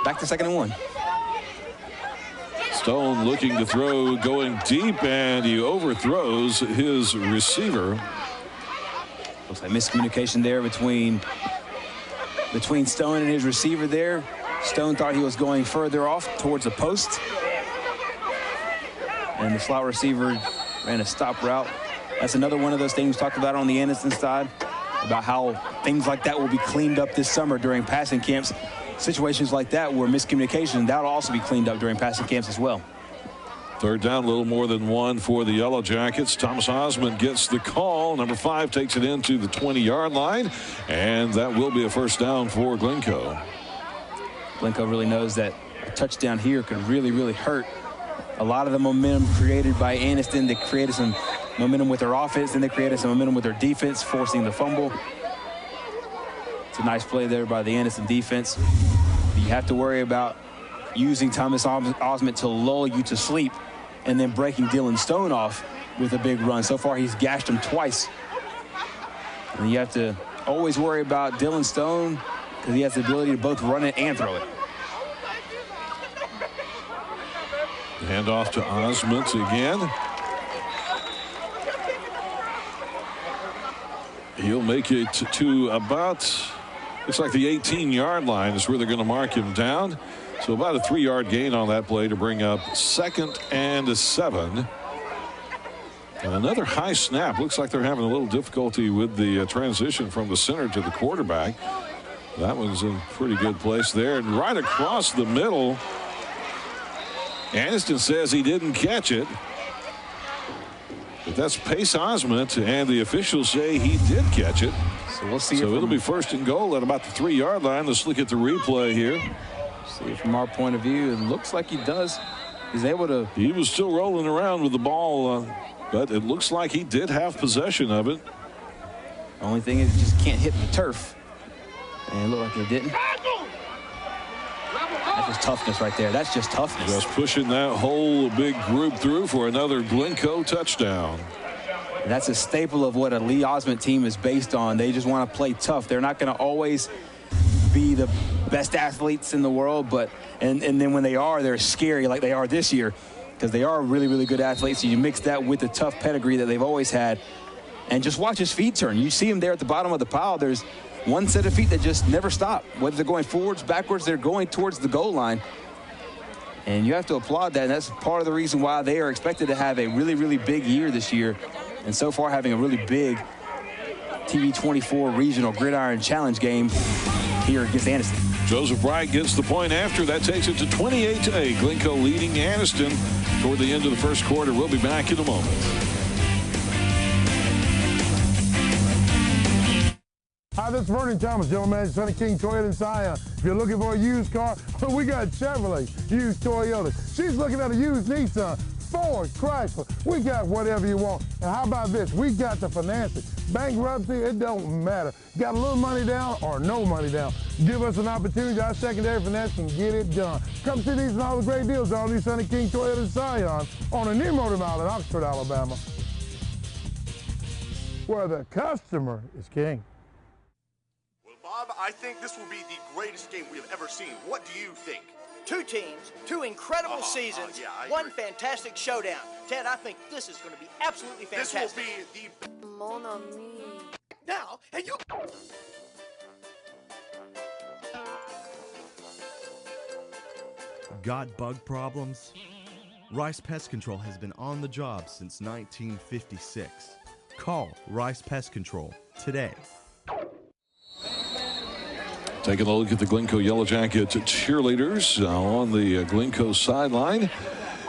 back to 2nd and 1. Stone looking to throw, going deep, and he overthrows his receiver. Looks like miscommunication there between Stone and his receiver there. Stone thought he was going further off towards the post, and the slot receiver ran a stop route. That's another one of those things talked about on the Anniston side, about how things like that will be cleaned up this summer during passing camps. Situations like that where miscommunication, that'll also be cleaned up during passing camps as well. 3rd down, a little more than 1 for the Yellow Jackets. Thomas Osmond gets the call. Number 5 takes it into the 20-yard line, and that will be a first down for Glencoe. Glencoe really knows that a touchdown here could really, really hurt. A lot of the momentum created by Anniston, they created some momentum with their offense, and they created some momentum with their defense, forcing the fumble. It's a nice play there by the Anniston defense. You have to worry about using Thomas Osmond to lull you to sleep and then breaking Dylan Stone off with a big run. So far, he's gashed him twice. And you have to always worry about Dylan Stone because he has the ability to both run it and throw it. Hand off to Osmond again. He'll make it to about, looks like the 18-yard line is where they're going to mark him down. So about a 3-yard gain on that play to bring up 2nd and 7. And another high snap. Looks like they're having a little difficulty with the transition from the center to the quarterback. That one's in pretty good place there. And right across the middle, Anniston says he didn't catch it. But that's Pace Osment, and the officials say he did catch it. So we'll see. So it'll be first and goal at about the 3-yard line. Let's look at the replay here. See, from our point of view, it looks like he does. He's able to. He was still rolling around with the ball, but it looks like he did have possession of it. The only thing is, it just can't hit the turf. And it looked like it didn't. That's just toughness right there. That's just toughness. Just pushing that whole big group through for another Glencoe touchdown. And that's a staple of what a Lee Osment team is based on. They just want to play tough. They're not going to always be the best athletes in the world, but and then when they are, they're scary like they are this year, because they are really, really good athletes. So you mix that with the tough pedigree that they've always had, and just watch his feet turn. You see him there at the bottom of the pile. There's one set of feet that just never stop. Whether they're going forwards, backwards, they're going towards the goal line. And you have to applaud that, and that's part of the reason why they are expected to have a really, really big year this year, and so far having a really big TV24 Regional Gridiron Challenge game here against Anniston. Joseph Wright gets the point after. That takes it to 28-8. Glencoe leading Anniston toward the end of the first quarter. We'll be back in a moment. Hi, this is Vernon Thomas, General Manager, Sonny King Toyota in Scion. If you're looking for a used car, we got Chevrolet, used Toyota. She's looking at a used Nissan, Ford, Chrysler. We got whatever you want. And how about this? We got the financing. Bankruptcy, it don't matter. Got a little money down or no money down. Give us an opportunity. Our secondary finance can get it done. Come see these and all the great deals on these Sonny King Toyota in Scion on a new motor mile in Oxford, Alabama, where the customer is king. Bob, I think this will be the greatest game we have ever seen. What do you think? Two teams, two incredible seasons, one fantastic showdown. Ted, I think this is going to be absolutely fantastic. This will be the... Mon ami. Now, hey, you... Got bug problems? Rice Pest Control has been on the job since 1956. Call Rice Pest Control today. Taking a look at the Glencoe Yellow Jacket cheerleaders on the Glencoe sideline.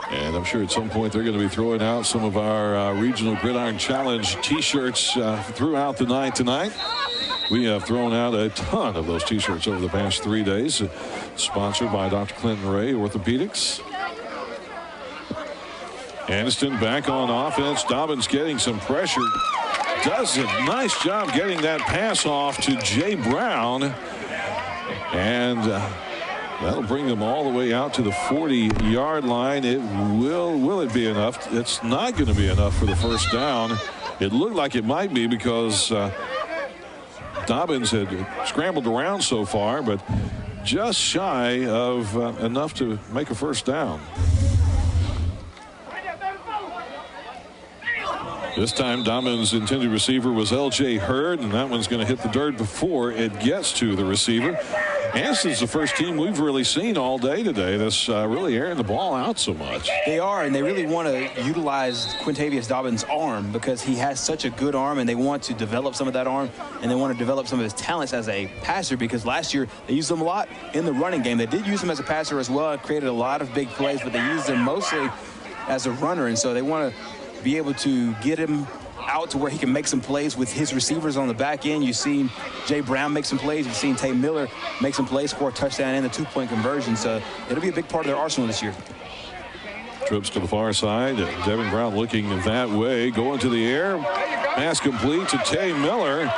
And I'm sure at some point they're going to be throwing out some of our Regional Gridiron Challenge T-shirts throughout the night tonight. We have thrown out a ton of those T-shirts over the past 3 days. Sponsored by Dr. Clinton Ray Orthopedics. Anniston back on offense. Dobbins getting some pressure. Does a nice job getting that pass off to Jay Brown. And that'll bring them all the way out to the 40-yard line. Will it be enough? It's not going to be enough for the first down. It looked like it might be because Dobbins had scrambled around so far, but just shy of enough to make a first down. This time, Dobbins' intended receiver was L.J. Hurd, and that one's going to hit the dirt before it gets to the receiver. Anniston's the first team we've really seen all day today that's really airing the ball out so much. They are, and they really want to utilize Quintavious Dobbins' arm because he has such a good arm, and they want to develop some of that arm, and they want to develop some of his talents as a passer because last year they used him a lot in the running game. They did use him as a passer as well and created a lot of big plays, but they used him mostly as a runner, and so they want to be able to get him out to where he can make some plays with his receivers on the back end. You've seen Jay Brown make some plays. You've seen Tay Miller make some plays, score a touchdown and a two-point conversion. So it'll be a big part of their arsenal this year. Trips to the far side. Devin Brown looking that way. Going to the air. Pass complete to Tay Miller.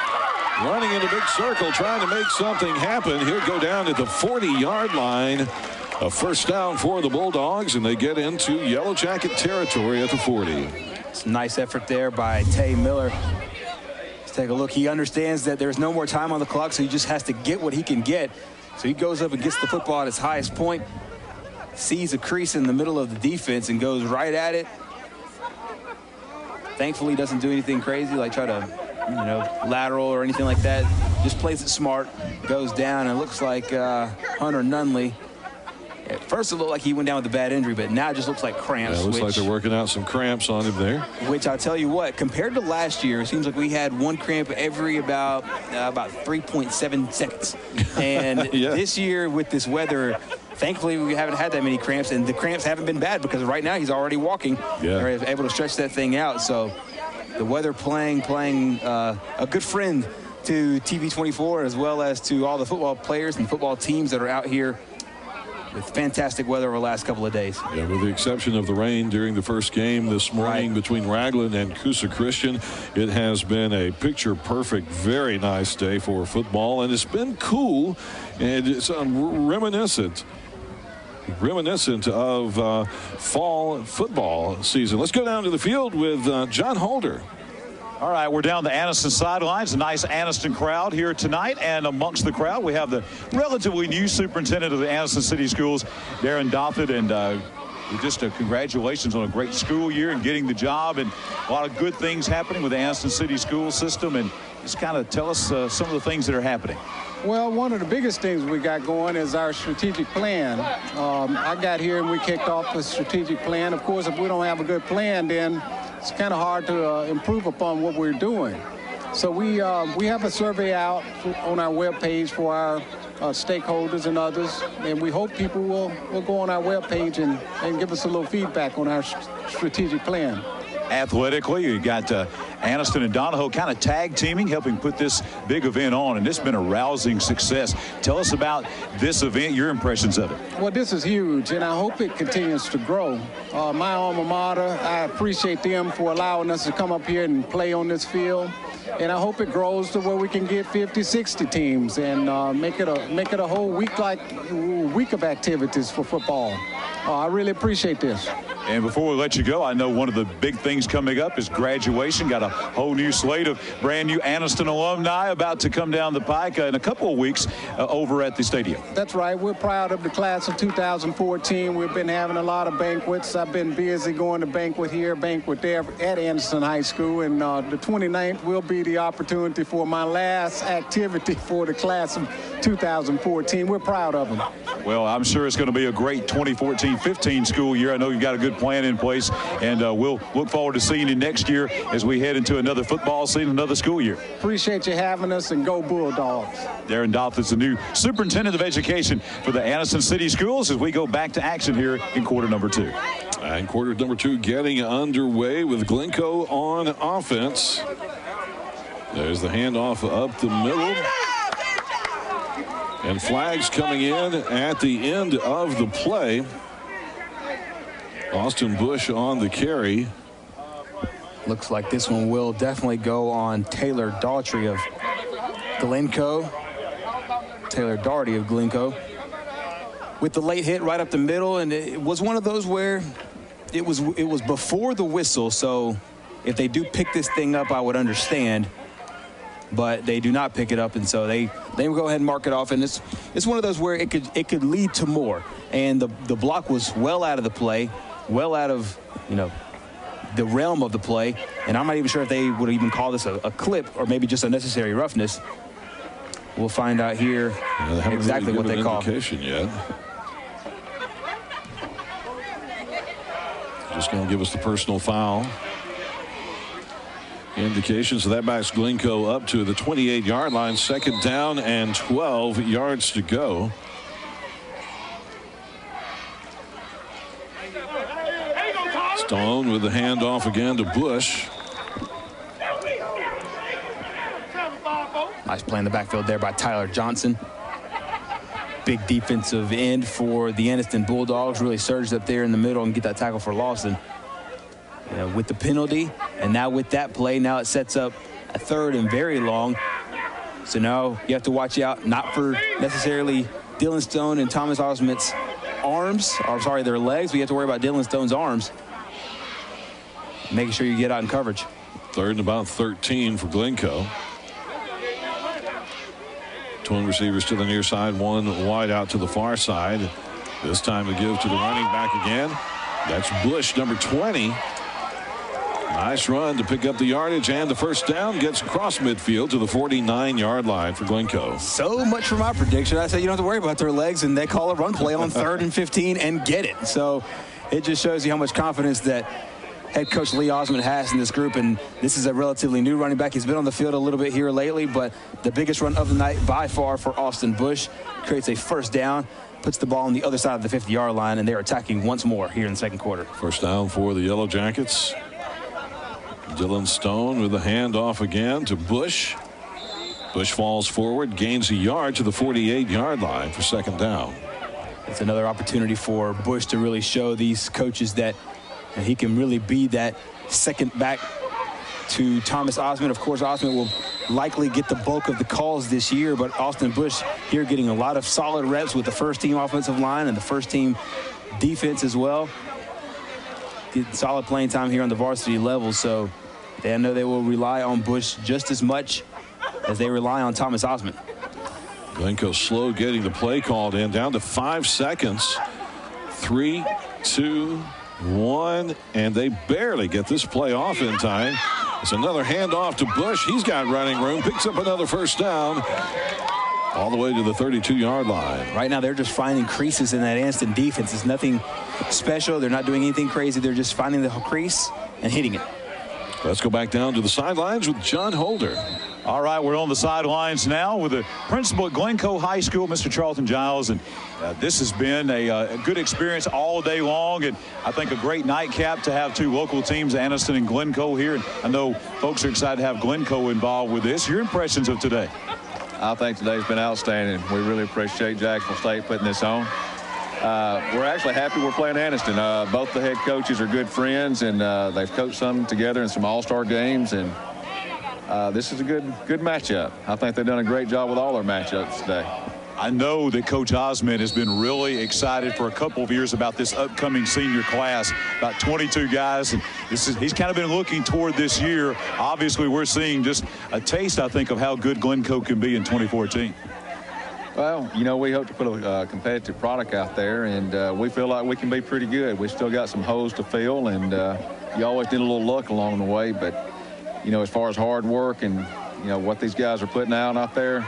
Running in a big circle, trying to make something happen. He'll go down at the 40-yard line. A first down for the Bulldogs, and they get into Yellow Jacket territory at the 40. It's a nice effort there by Tay Miller. Let's take a look. He understands that there's no more time on the clock, so he just has to get what he can get. So he goes up and gets the football at its highest point, sees a crease in the middle of the defense, and goes right at it. Thankfully, he doesn't do anything crazy, like try to, lateral or anything like that. Just plays it smart, goes down, and it looks like Hunter Nunley At first, it looked like he went down with a bad injury, but now it just looks like cramps. Yeah, it looks like they're working out some cramps on him there. Which I'll tell you what, compared to last year, it seems like we had one cramp every about 3.7 seconds. And yeah. This year with this weather, thankfully we haven't had that many cramps, and the cramps haven't been bad because right now he's already walking. Yeah. They're able to stretch that thing out. So the weather playing a good friend to TV24 as well as to all the football players and football teams that are out here with fantastic weather over the last couple of days. Yeah, with the exception of the rain during the first game this morning between Raglan and Coosa Christian, it has been a picture-perfect, very nice day for football, and it's been cool, and it's reminiscent of fall football season. Let's go down to the field with John Holder. All right, we're down the Anniston sidelines. A nice Anniston crowd here tonight. And amongst the crowd, we have the relatively new superintendent of the Anniston City Schools, Darren Doffett. And just congratulations on a great school year and getting the job. And a lot of good things happening with the Anniston City School system. And just kind of tell us some of the things that are happening. Well, one of the biggest things we got going is our strategic plan. I got here and we kicked off the strategic plan. Of course, if we don't have a good plan, then it's kind of hard to improve upon what we're doing. So we have a survey out on our webpage for our stakeholders and others, and we hope people will go on our webpage and give us a little feedback on our strategic plan. Athletically, you got Anniston and Donahoe kind of tag teaming, helping put this big event on, and it's been a rousing success. Tell us about this event, your impressions of it. Well, this is huge, and I hope it continues to grow. My alma mater, I appreciate them for allowing us to come up here and play on this field, and I hope it grows to where we can get 50, 60 teams and make it a whole week of activities for football. I really appreciate this. And before we let you go, I know one of the big things coming up is graduation. Got a whole new slate of brand new Anniston alumni about to come down the pike in a couple of weeks over at the stadium. That's right. We're proud of the class of 2014. We've been having a lot of banquets. I've been busy going to banquet here, banquet there at Anniston High School. And the 29th will be the opportunity for my last activity for the class of 2014. We're proud of them. Well, I'm sure it's going to be a great 2014-15 school year. I know you've got a good plan in place, and we'll look forward to seeing you next year as we head into another football season, another school year. Appreciate you having us, and go Bulldogs. Darren Doff is the new superintendent of education for the Anniston City Schools as we go back to action here in quarter number 2. And quarter number 2 getting underway with Glencoe on offense. There's the handoff up the middle. And flags coming in at the end of the play. Austin Bush on the carry. Looks like this one will definitely go on Taylor Daugherty of Glencoe. Taylor Daugherty of Glencoe. With the late hit right up the middle, and it was one of those where it was before the whistle, so if they do pick this thing up, I would understand. But they do not pick it up, and so they will go ahead and mark it off. And it's one of those where it could lead to more. And the block was well out of the play, well out of the realm of the play. And I'm not even sure if they would even call this a clip or maybe just a necessary roughness. We'll find out here exactly what they call. Yet. Just going to give us the personal foul indication. So that backs Glencoe up to the 28-yard line. Second down and 12 yards to go. Stone with the handoff again to Bush. Nice play in the backfield there by Tyler Johnson. Big defensive end for the Anniston Bulldogs. Really surged up there in the middle and get that tackle for loss. And with the penalty, and now with that play, now it sets up a third and very long. So now you have to watch out, not for necessarily Dylan Stone and Thomas Osment's arms, or sorry, their legs, but you have to worry about Dylan Stone's arms. Making sure you get out in coverage. Third and about 13 for Glencoe. Twin receivers to the near side, one wide out to the far side. This time to give to the running back again. That's Bush, number 20. Nice run to pick up the yardage and the first down. Gets across midfield to the 49-yard line for Glencoe. So much for my prediction. I said you don't have to worry about their legs, and they call a run play on 3rd and 15 and get it. So it just shows you how much confidence that head coach Lee Osmond has in this group, and this is a relatively new running back. He's been on the field a little bit here lately, but the biggest run of the night by far for Austin Bush creates a first down, puts the ball on the other side of the 50-yard line, and they're attacking once more here in the second quarter. First down for the Yellow Jackets. Dylan Stone with the handoff again to Bush. Bush falls forward, gains a yard to the 48-yard line for second down. It's another opportunity for Bush to really show these coaches that he can really be that second back to Thomas Osmond. Of course, Osmond will likely get the bulk of the calls this year, but Austin Bush here getting a lot of solid reps with the first-team offensive line and the first-team defense as well. Get solid playing time here on the varsity level, so I know they will rely on Bush just as much as they rely on Thomas Osmond. Glencoe slow getting the play called in, down to 5 seconds. 3, 2, 1, and they barely get this play off in time. It's another handoff to Bush. He's got running room, picks up another first down all the way to the 32-yard line. Right now they're just finding creases in that Anniston defense. It's nothing special. They're not doing anything crazy. They're just finding the crease and hitting it. Let's go back down to the sidelines with John Holder. All right, we're on the sidelines now with the principal at Glencoe High School, Mr. Charlton Giles, and this has been a good experience all day long, and I think a great nightcap to have two local teams, Anniston and Glencoe, here. And I know folks are excited to have Glencoe involved with this. Your impressions of today? I think today's been outstanding. We really appreciate Jacksonville State putting this on. We're actually happy we're playing Anniston. Both the head coaches are good friends, and they've coached some together in some all-star games, and this is a good matchup. I think they've done a great job with all their matchups today. I know that Coach Osmond has been really excited for a couple of years about this upcoming senior class, about 22 guys, and he's kind of been looking toward this year. Obviously, we're seeing just a taste, I think, of how good Glencoe can be in 2014. Well, you know, we hope to put a competitive product out there, and we feel like we can be pretty good. We still got some holes to fill, and you always need a little luck along the way. But, you know, as far as hard work and, you know, what these guys are putting out there,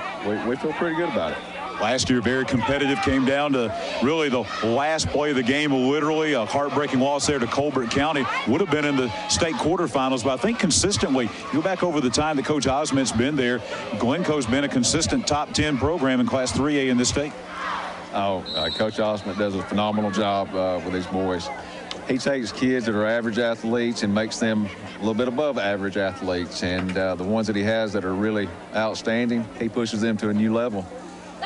we feel pretty good about it. Last year, very competitive, came down to really the last play of the game, literally a heartbreaking loss there to Colbert County. Would have been in the state quarterfinals, but I think consistently, you go back over the time that Coach Osmond's been there, Glencoe's been a consistent top 10 program in Class 3A in this state. Coach Osmond does a phenomenal job with these boys. He takes kids that are average athletes and makes them a little bit above average athletes, and the ones that he has that are really outstanding, he pushes them to a new level.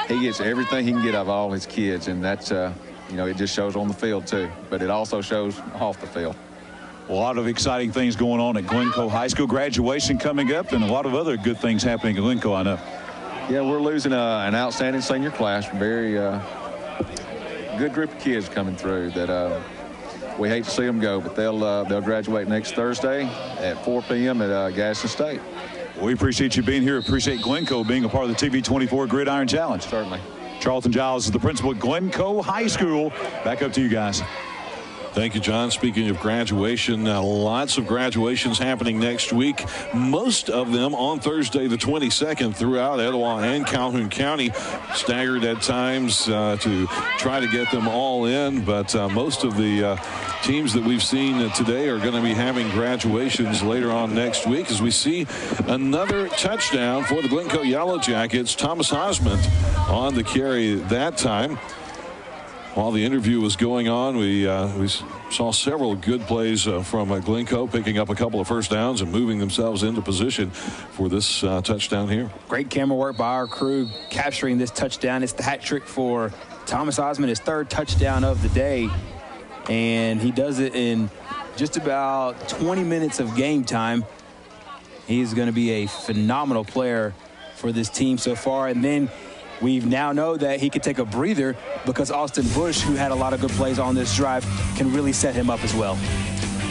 He gets everything he can get out of all his kids, and that's, you know, it just shows on the field, too. But it also shows off the field. A lot of exciting things going on at Glencoe High School. Graduation coming up, and a lot of other good things happening at Glencoe, I know. Yeah, we're losing an outstanding senior class. Very good group of kids coming through that we hate to see them go, but they'll graduate next Thursday at 4 p.m. at Gadsden State. We appreciate you being here. Appreciate Glencoe being a part of the TV24 Gridiron Challenge. Certainly. Charlton Giles is the principal at Glencoe High School. Back up to you guys. Thank you, John. Speaking of graduation, lots of graduations happening next week. Most of them on Thursday the 22nd throughout Etowah and Calhoun County. Staggered at times to try to get them all in, but most of the teams that we've seen today are going to be having graduations later on next week as we see another touchdown for the Glencoe Yellow Jackets. Thomas Osmond on the carry that time. While the interview was going on, we saw several good plays from Glencoe, picking up a couple of first downs and moving themselves into position for this touchdown here. Great camera work by our crew capturing this touchdown. It's the hat trick for Thomas Osmond, his third touchdown of the day, and he does it in just about 20 minutes of game time. He's going to be a phenomenal player for this team so far, and then we now know that he could take a breather because Austin Bush, who had a lot of good plays on this drive, can really set him up as well.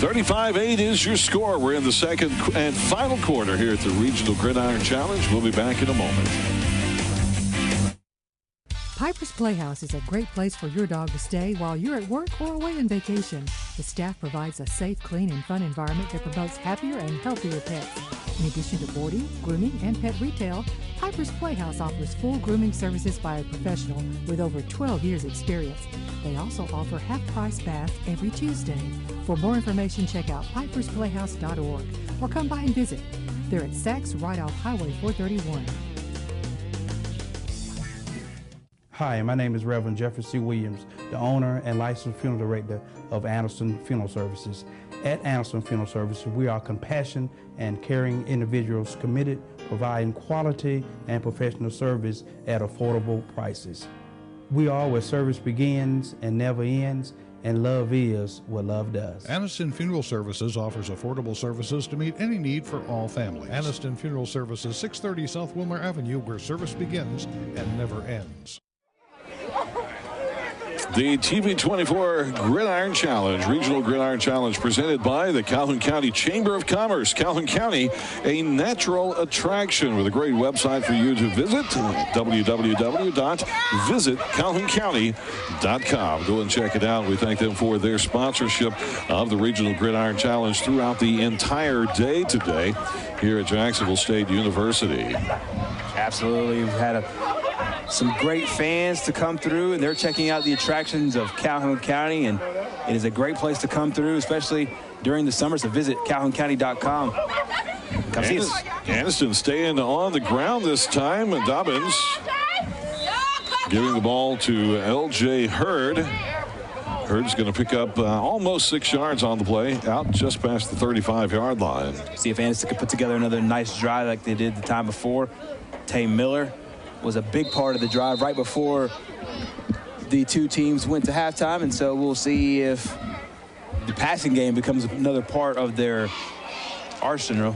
35-8 is your score. We're in the second and final quarter here at the Regional Gridiron Challenge. We'll be back in a moment. Piper's Playhouse is a great place for your dog to stay while you're at work or away on vacation. The staff provides a safe, clean, and fun environment that promotes happier and healthier pets. In addition to boarding, grooming, and pet retail, Piper's Playhouse offers full grooming services by a professional with over 12 years' experience. They also offer half-price baths every Tuesday. For more information, check out pipersplayhouse.org or come by and visit. They're at Saks right off Highway 431. Hi, my name is Reverend Jeffrey C. Williams, the owner and licensed funeral director of Anniston Funeral Services. At Anniston Funeral Services, we are compassionate and caring individuals committed to providing quality and professional service at affordable prices. We are where service begins and never ends, and love is what love does. Anniston Funeral Services offers affordable services to meet any need for all families. Anniston Funeral Services, 630 South Wilmer Avenue, where service begins and never ends. The TV24 Gridiron Challenge, Regional Gridiron Challenge, presented by the Calhoun County Chamber of Commerce. Calhoun County, a natural attraction, with a great website for you to visit, www.visitcalhouncounty.com. Go and check it out. We thank them for their sponsorship of the Regional Gridiron Challenge throughout the entire day today here at Jacksonville State University. Absolutely. We've had some great fans to come through, and they're checking out the attractions of Calhoun County, and it is a great place to come through, especially during the summer. So visit calhouncounty.com. Come see us. Anniston staying on the ground this time. Dobbins giving the ball to L.J. Hurd. Hurd's going to pick up almost 6 yards on the play, out just past the 35-yard line. See if Anniston could put together another nice drive like they did the time before. Tay Miller was a big part of the drive right before the two teams went to halftime, and so we'll see if the passing game becomes another part of their arsenal.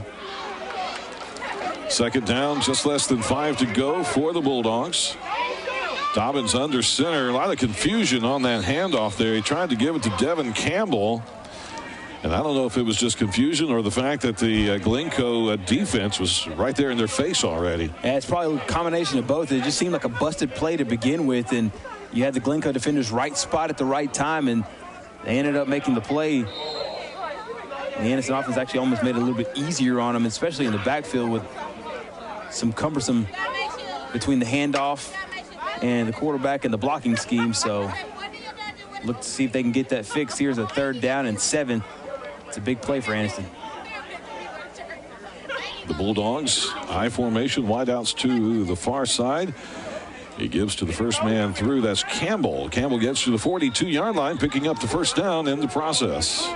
Second down, just less than 5 to go for the Bulldogs. Dobbins under center. A lot of confusion on that handoff there. He tried to give it to Devin Campbell. And I don't know if it was just confusion or the fact that the Glencoe defense was right there in their face already. Yeah, it's probably a combination of both. It just seemed like a busted play to begin with, and you had the Glencoe defenders right spot at the right time, and they ended up making the play. The Anniston offense actually almost made it a little bit easier on them, especially in the backfield with some cumbersome between the handoff and the quarterback and the blocking scheme. So look to see if they can get that fixed. Here's a 3rd down and 7. It's a big play for Anniston. The Bulldogs, high formation, wideouts to the far side. He gives to the first man through. That's Campbell. Campbell gets to the 42-yard line, picking up the first down in the process.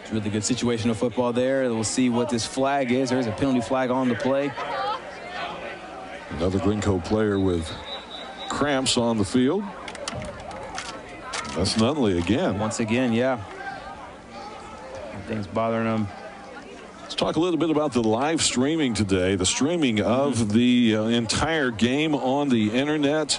It's a really good situational football there. We'll see what this flag is. There's a penalty flag on the play. Another Glencoe player with cramps on the field. That's Nunley again. Once again, yeah. Things bothering them. Let's talk a little bit about the live streaming today. The streaming of the entire game on the internet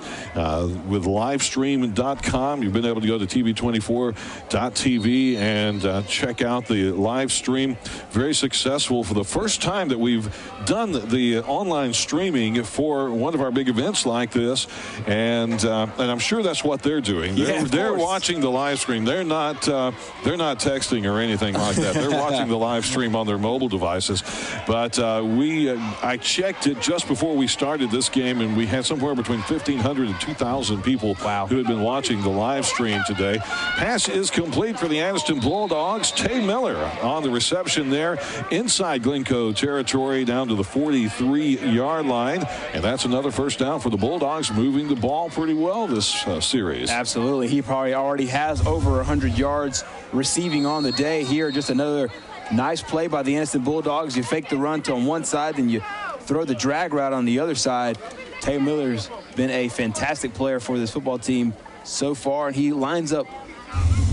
with livestream.com. You've been able to go to tv24.tv and check out the live stream. Very successful for the first time that we've done the online streaming for one of our big events like this. And I'm sure that's what they're doing. They're watching the live stream. They're not texting or anything like that. They're watching the live stream on their mobile devices. But I checked it just before we started this game, and we had somewhere between 1,500 and 2,000 people who had been watching the live stream today. Pass is complete for the Anniston Bulldogs. Tay Miller on the reception there inside Glencoe territory down to the 43-yard line, and that's another first down for the Bulldogs, moving the ball pretty well this series. Absolutely. He probably already has over 100 yards receiving on the day here. Just another nice play by the Anniston Bulldogs. You fake the run on one side, then you throw the drag route on the other side. Tay Miller's been a fantastic player for this football team so far, and he lines up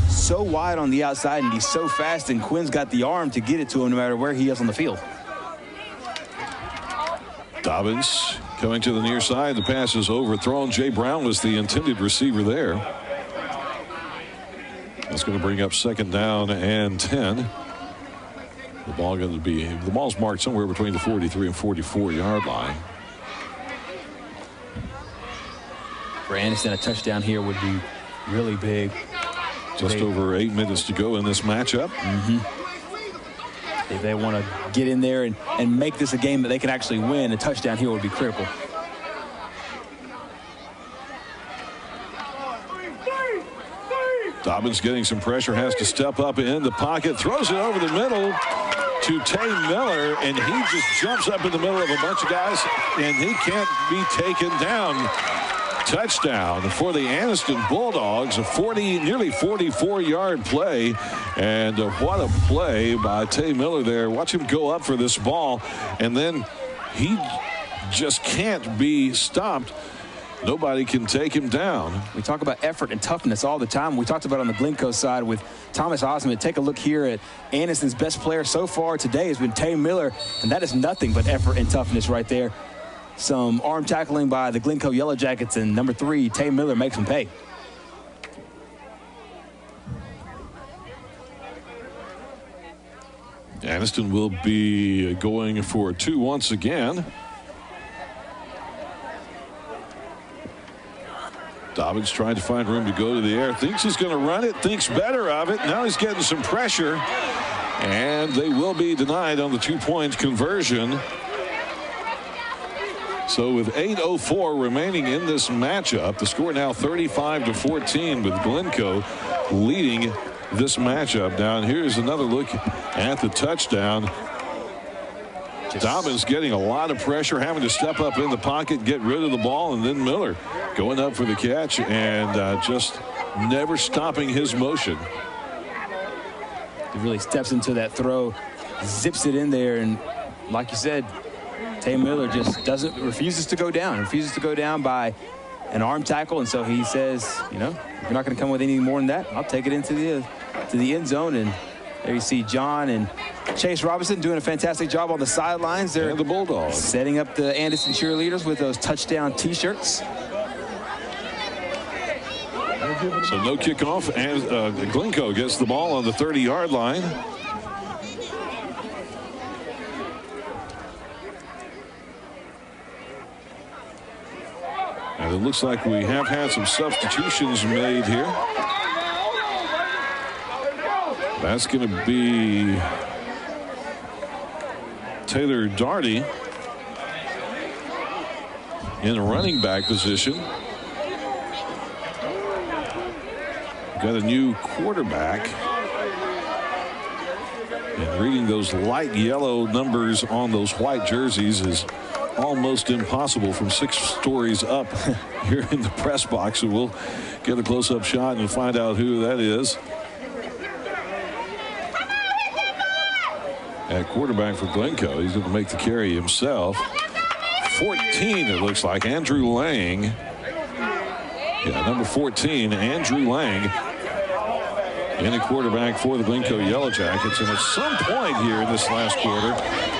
so wide on the outside, and he's so fast, and Quinn's got the arm to get it to him no matter where he is on the field. Dobbins coming to the near side. The pass is overthrown. Jay Brown was the intended receiver there. That's going to bring up 2nd down and 10. The ball's marked somewhere between the 43 and 44-yard line. For Anniston, a touchdown here would be really big. Just over 8 minutes to go in this matchup. If they want to get in there and make this a game that they can actually win, a touchdown here would be critical. Dobbins getting some pressure, has to step up in the pocket, throws it over the middle to Tay Miller, and he just jumps up in the middle of a bunch of guys, and he can't be taken down. Touchdown for the Anniston Bulldogs, a nearly 44-yard play, and what a play by Tay Miller there. Watch him go up for this ball, and then he just can't be stopped. Nobody can take him down. We talk about effort and toughness all the time. We talked about on the Glencoe side with Thomas Osmond. Take a look here at Anniston's best player so far today has been Tay Miller, and that is nothing but effort and toughness right there. Some arm tackling by the Glencoe Yellow Jackets, and number 3, Tay Miller, makes him pay. Anniston will be going for 2 once again. Dobbins trying to find room to go to the air. Thinks he's going to run it. Thinks better of it. Now he's getting some pressure. And they will be denied on the 2-point conversion. So with 8:04 remaining in this matchup, the score now 35-14 with Glencoe leading this matchup. Now, and here's another look at the touchdown. Dobbins getting a lot of pressure, having to step up in the pocket, get rid of the ball, and then Miller going up for the catch and just never stopping his motion. He really steps into that throw, zips it in there, and like you said, Tay Miller just refuses to go down by an arm tackle, and so he says, you know, if you're not going to come with any more than that, I'll take it into the end zone. And there you see John and Chase Robinson doing a fantastic job on the sidelines. They're the Bulldogs setting up the Anniston cheerleaders with those touchdown T-shirts. So no kickoff, and Glencoe gets the ball on the 30-yard line. And it looks like we have had some substitutions made here. That's going to be Taylor Darty in a running back position. Got a new quarterback. And reading those light yellow numbers on those white jerseys is almost impossible from 6 stories up here in the press box. So we'll get a close-up shot and find out who that is. At quarterback for Glencoe, he's going to make the carry himself. 14, it looks like, Andrew Lang. Yeah, number 14, Andrew Lang, in a quarterback for the Glencoe Yellow Jackets. And at some point here in this last quarter,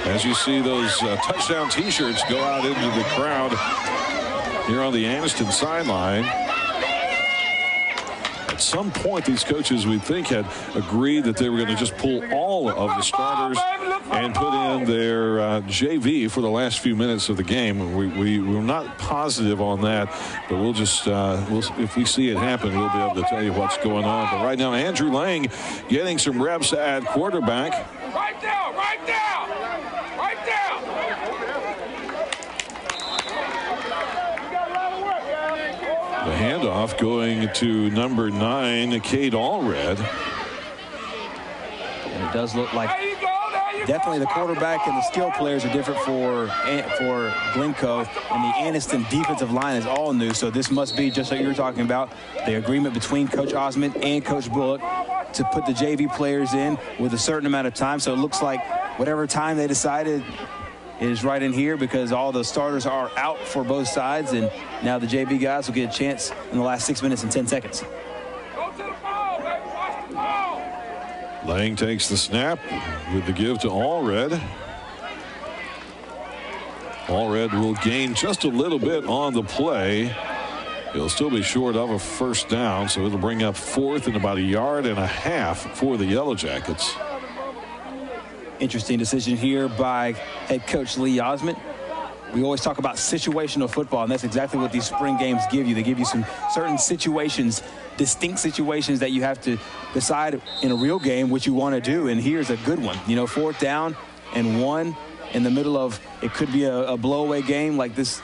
as you see those touchdown T-shirts go out into the crowd here on the Anniston sideline, at some point these coaches, we think, had agreed that they were going to just pull all of the starters and put in their JV for the last few minutes of the game. We're not positive on that, but we'll just, if we see it happen, we'll be able to tell you what's going on. But right now, Andrew Lang getting some reps at quarterback. Right down, right down, right down. The handoff going to number 9, Cade Allred. And it does look like definitely the quarterback and the skill players are different for Glencoe, and the Anniston defensive line is all new. So this must be, just like you were talking about, the agreement between Coach Osmond and Coach Bullock to put the JV players in with a certain amount of time. So it looks like whatever time they decided is right in here, because all the starters are out for both sides, and now the JV guys will get a chance in the last 6 minutes and 10 seconds. Lang takes the snap with the give to Allred. Allred will gain just a little bit on the play. He'll still be short of a first down, so it'll bring up 4th and about 1.5 yards for the Yellow Jackets. Interesting decision here by head coach Lee Osmond. we always talk about situational football, and that's exactly what these spring games give you. They give you some certain situations, distinct situations that you have to decide in a real game what you want to do, and here's a good one. 4th down and 1 in the middle of, it could be a blow-away game like this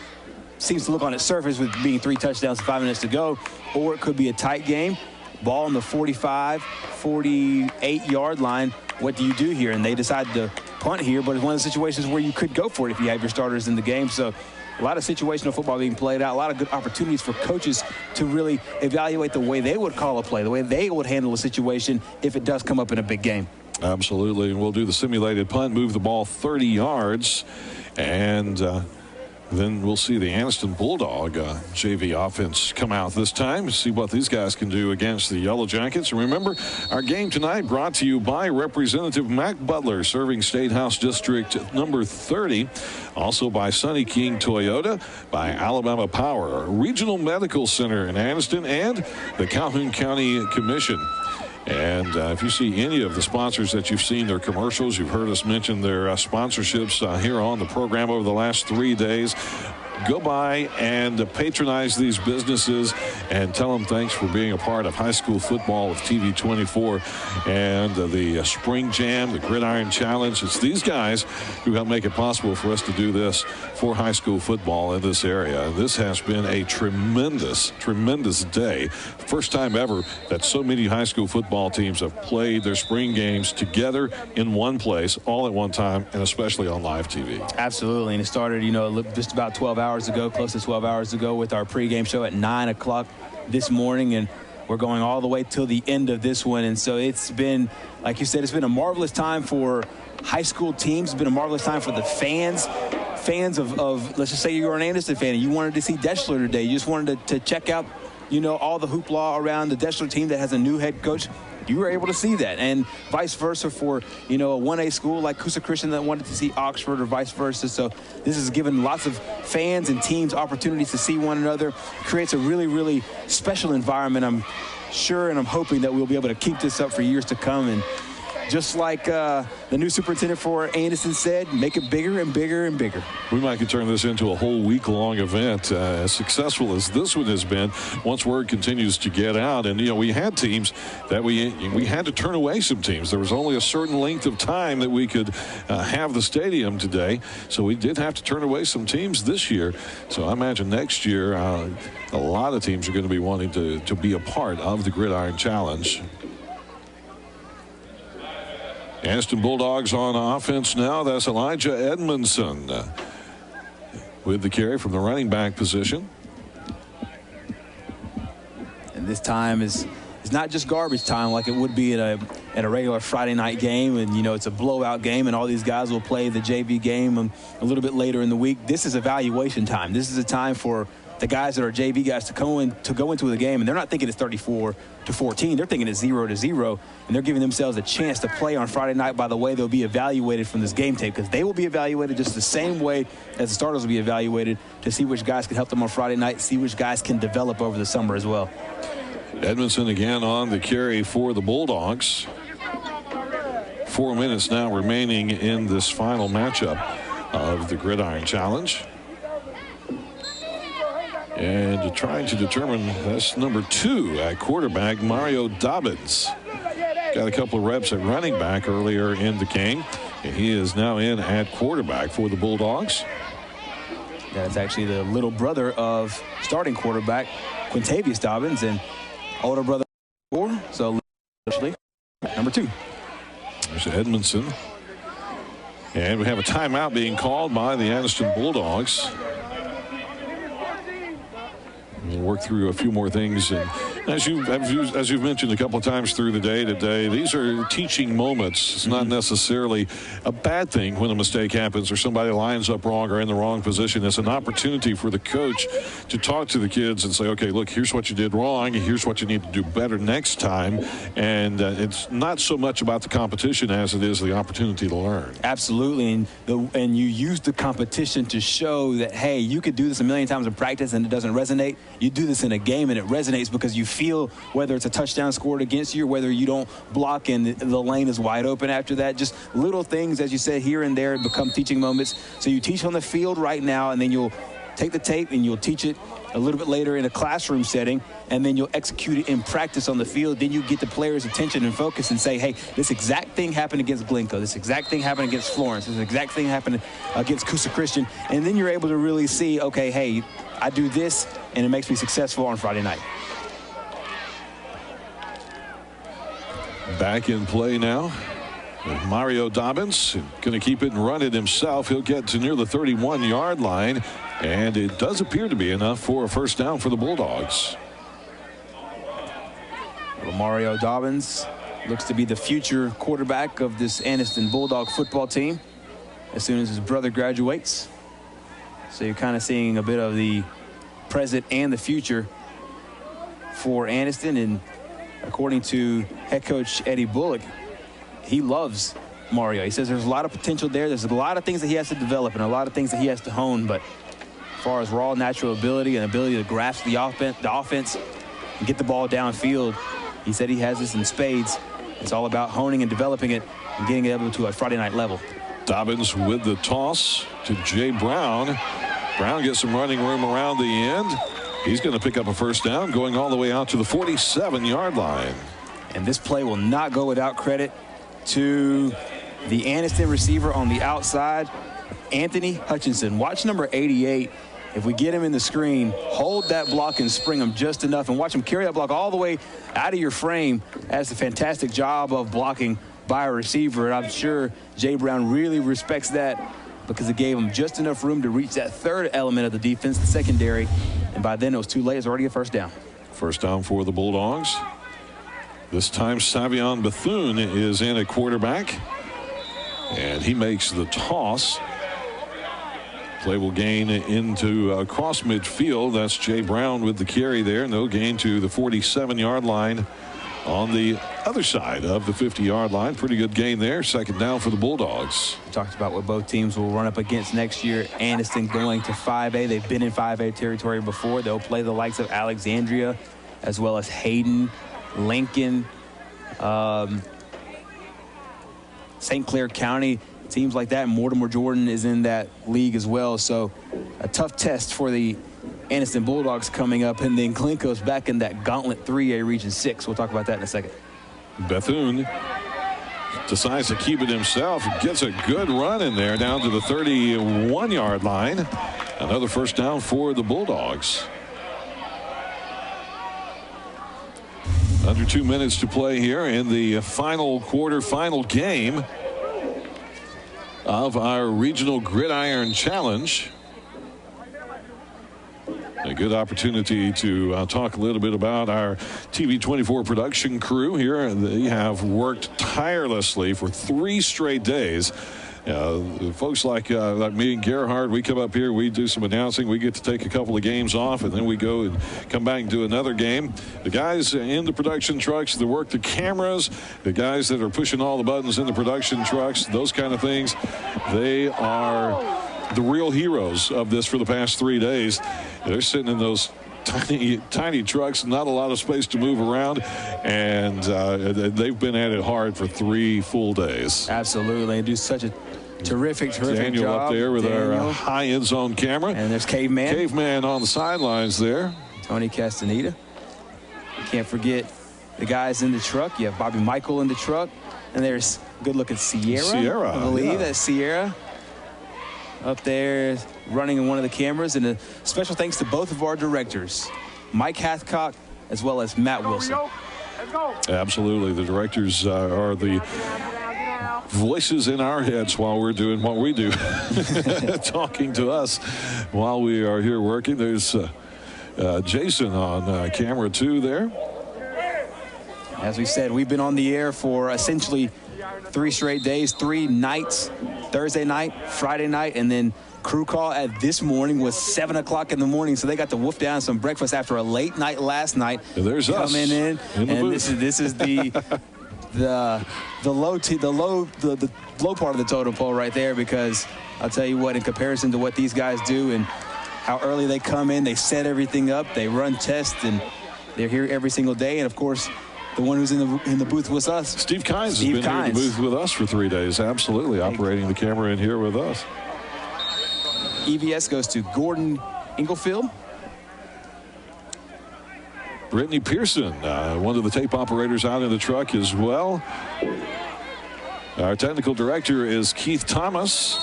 seems to look on its surface with being 3 touchdowns and 5 minutes to go, or it could be a tight game, ball on the 45, 48-yard line. What do you do here? And they decide to punt here, but it's one of the situations where you could go for it if you have your starters in the game. So a lot of situational football being played out, a lot of good opportunities for coaches to really evaluate the way they would call a play, the way they would handle a situation if it does come up in a big game. Absolutely, and we'll do the simulated punt, move the ball 30 yards, and then we'll see the Anniston Bulldog JV offense come out this time, see what these guys can do against the Yellow Jackets. And remember, our game tonight brought to you by Representative Mac Butler, serving State House District number 30. Also by Sunny King Toyota, by Alabama Power, Regional Medical Center in Anniston, and the Calhoun County Commission. And if you see any of the sponsors that you've seen their commercials, you've heard us mention their sponsorships here on the program over the last 3 days, go by and patronize these businesses and tell them thanks for being a part of high school football with TV 24 and the Spring Jam, the Gridiron Challenge. It's these guys who help make it possible for us to do this for high school football in this area. This has been a tremendous, tremendous day. First time ever that so many high school football teams have played their spring games together in one place, all at one time, and especially on live TV. Absolutely, and it started, just about 12 hours ago, close to 12 hours ago, with our pregame show at 9 o'clock this morning, and we're going all the way till the end of this one. And so it's been, like you said, it's been a marvelous time for high school teams. It's been a marvelous time for the fans of let's just say you're an Anniston fan and you wanted to see Deschler today. You just wanted to check out, all the hoopla around the Deschler team that has a new head coach. You were able to see that, and vice versa for, a 1A school like Coosa Christian that wanted to see Oxford, or vice versa. So this has given lots of fans and teams opportunities to see one another. Creates a really, really special environment, I'm sure, and I'm hoping that we'll be able to keep this up for years to come. And just like the new superintendent for Anniston said, make it bigger and bigger and bigger. We might could turn this into a whole week-long event, as successful as this one has been, once word continues to get out. And, we had teams that we had to turn away some teams. There was only a certain length of time that we could have the stadium today. So we did have to turn away some teams this year. So I imagine next year a lot of teams are going to be wanting to be a part of the Gridiron Challenge. Anniston Bulldogs on offense now. That's Elijah Edmondson with the carry from the running back position. And this time is not just garbage time like it would be at a regular Friday night game. And, it's a blowout game, and all these guys will play the JV game a little bit later in the week. This is evaluation time. This is a time for the guys that are JV guys to go into the game, and they're not thinking it's 34-14. They're thinking it's 0-0, and they're giving themselves a chance to play on Friday night by the way they'll be evaluated from this game tape, because they will be evaluated just the same way as the starters will be evaluated to see which guys can help them on Friday night, see which guys can develop over the summer as well. Edmondson again on the carry for the Bulldogs. 4 minutes now remaining in this final matchup of the Gridiron Challenge. And trying to determine, that's number 2 at quarterback, Mario Dobbins. Got a couple of reps at running back earlier in the game, and he is now in at quarterback for the Bulldogs. That's actually the little brother of starting quarterback Quintavious Dobbins, and older brother 4, so actually number 2. There's Edmondson. And we have a timeout being called by the Anniston Bulldogs. We'll work through a few more things, and as you've mentioned a couple of times through the day today, these are teaching moments. It's not necessarily a bad thing when a mistake happens or somebody lines up wrong or in the wrong position. It's an opportunity for the coach to talk to the kids and say, okay, look, here's what you did wrong, and here's what you need to do better next time. And it's not so much about the competition as it is the opportunity to learn. Absolutely, and you use the competition to show that, hey, you could do this a million times in practice and it doesn't resonate. You do this in a game and it resonates because you feel whether it's a touchdown scored against you or whether you don't block and the lane is wide open after that. Just little things, as you said, here and there become teaching moments. So you teach on the field right now, and then you'll take the tape and you'll teach it a little bit later in a classroom setting, and then you'll execute it in practice on the field. Then you get the players' attention and focus and say, hey, this exact thing happened against Glencoe. This exact thing happened against Florence. This exact thing happened against Coosa Christian. And then you're able to really see, okay, hey, I do this, and it makes me successful on Friday night. Back in play now. Mario Dobbins going to keep it and run it himself. He'll get to near the 31-yard line, and it does appear to be enough for a first down for the Bulldogs. Well, Mario Dobbins looks to be the future quarterback of this Anniston Bulldog football team as soon as his brother graduates. So you're kind of seeing a bit of the present and the future for Anniston. And according to head coach Eddie Bullock, he loves Mario. He says there's a lot of potential there. There's a lot of things that he has to develop and a lot of things that he has to hone. But as far as raw natural ability and ability to grasp the offense and get the ball downfield, he said he has this in spades. It's all about honing and developing it and getting it up to a Friday night level. Dobbins with the toss to Jay Brown. Brown gets some running room around the end. He's going to pick up a first down, going all the way out to the 47-yard line. And this play will not go without credit to the Anniston receiver on the outside, Anthony Hutchinson. Watch number 88. If we get him in the screen, hold that block and spring him just enough and watch him carry that block all the way out of your frame. That's a fantastic job of blocking by a receiver. And I'm sure Jay Brown really respects that because it gave him just enough room to reach that third element of the defense, the secondary. And by then it was too late. It's already a first down. First down for the Bulldogs. This time Savion Bethune is in at quarterback. And he makes the toss. Play will gain into across midfield. That's Jay Brown with the carry there. No gain to the 47-yard line on the other side of the 50-yard line. Pretty good gain there. Second down for the Bulldogs. We talked about what both teams will run up against next year. Anniston going to 5A. They've been in 5A territory before. They'll play the likes of Alexandria as well as Hayden, Lincoln, St. Clair County, teams like that. Mortimer Jordan is in that league as well. So a tough test for the Anniston Bulldogs coming up. And then Glencoe's back in that gauntlet 3A Region 6. We'll talk about that in a second. Bethune decides to keep it himself. Gets a good run in there down to the 31-yard line. Another first down for the Bulldogs. Under 2 minutes to play here in the final quarter, final game of our Regional Gridiron Challenge. A good opportunity to talk a little bit about our TV24 production crew here. They have worked tirelessly for 3 straight days. Folks like me and Gerhard, we come up here, we do some announcing, we get to take a couple of games off, and then we go and come back and do another game. The guys in the production trucks that work the cameras, the guys that are pushing all the buttons in the production trucks, those kind of things, they are the real heroes of this for the past 3 days. They're sitting in those tiny trucks, not a lot of space to move around, and they've been at it hard for 3 full days. Absolutely. They do such a terrific Daniel job. Up there with our high end zone camera. And there's Caveman. Caveman on the sidelines there. Tony Castaneda. You can't forget the guys in the truck. You have Bobby Michael in the truck. And there's good-looking Sierra. I believe that's Sierra up there running in one of the cameras. And a special thanks to both of our directors, Mike Hathcock as well as Matt Wilson. Let's go. Absolutely. The directors are the voices in our heads while we're doing what we do. Talking to us while we are here working. There's Jason on camera 2 there. As we said, we've been on the air for essentially 3 straight days, 3 nights, Thursday night, Friday night, and then crew call at this morning was 7 o'clock in the morning, so they got to wolf down some breakfast after a late night last night. And there's us coming in and this is the low part of the totem pole right there, because I'll tell you what, in comparison to what these guys do and how early they come in, they set everything up, they run tests, and they're here every single day. And, of course, the one who's in the booth with us. Steve Kynes has been here in the booth with us for 3 days. Absolutely, operating the camera in here with us. EVS goes to Gordon Inglefield. Brittany Pearson, one of the tape operators out in the truck as well. Our technical director is Keith Thomas.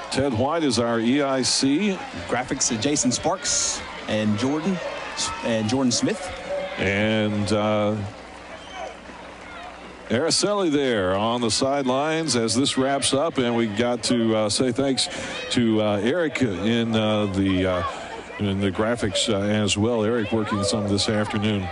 Ted White is our EIC. Graphics to Jason Sparks and Jordan Smith. And Araceli there on the sidelines as this wraps up, and we got to say thanks to Eric in the graphics as well. Eric working some this afternoon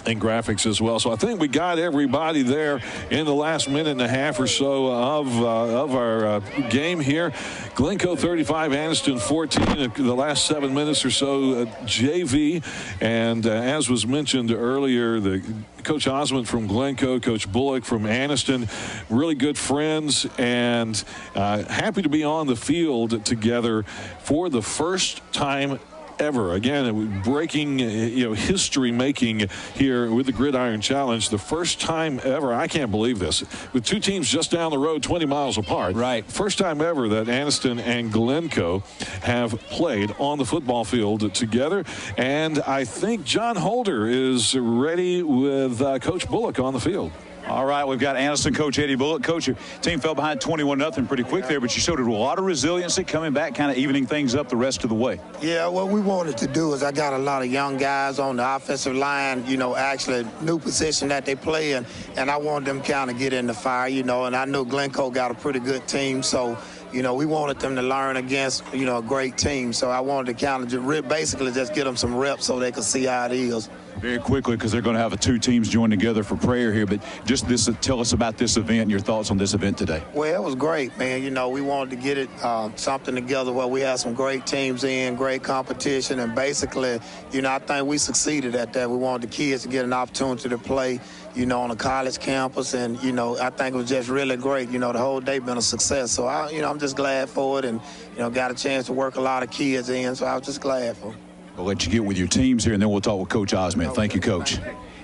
in graphics as well. So I think we got everybody there in the last minute and a half or so of our game here. Glencoe 35, Anniston 14. The last 7 minutes or so, JV. And as was mentioned earlier, Coach Osmond from Glencoe, Coach Bullock from Anniston, really good friends, and happy to be on the field together for the first time ever. Again, breaking, history making here with the Gridiron Challenge. The first time ever, I can't believe this, with two teams just down the road 20 miles apart. Right. First time ever that Anniston and Glencoe have played on the football field together. And I think John Holder is ready with Coach Bullock on the field. All right, we've got Anniston coach Eddie Bullock. Coach, your team fell behind 21-0 pretty quick there, but you showed a lot of resiliency coming back, kind of evening things up the rest of the way. Yeah, what we wanted to do is I got a lot of young guys on the offensive line, actually new position that they play in, and I wanted them kind of get in the fire, and I knew Glencoe got a pretty good team, so we wanted them to learn against, a great team. So I wanted to kind of basically just get them some reps so they could see how it is. Very quickly, because they're going to have two teams join together for prayer here, but just tell us about this event and your thoughts on this event today. Well, it was great, man. We wanted to get it something together where we had some great teams in, great competition, and basically, I think we succeeded at that. We wanted the kids to get an opportunity to play, on a college campus, and, I think it was just really great. The whole day been a success. So, I'm just glad for it, and, got a chance to work a lot of kids in, so I was just glad for it. We'll let you get with your teams here, and then we'll talk with Coach Osmond. Thank you, Coach.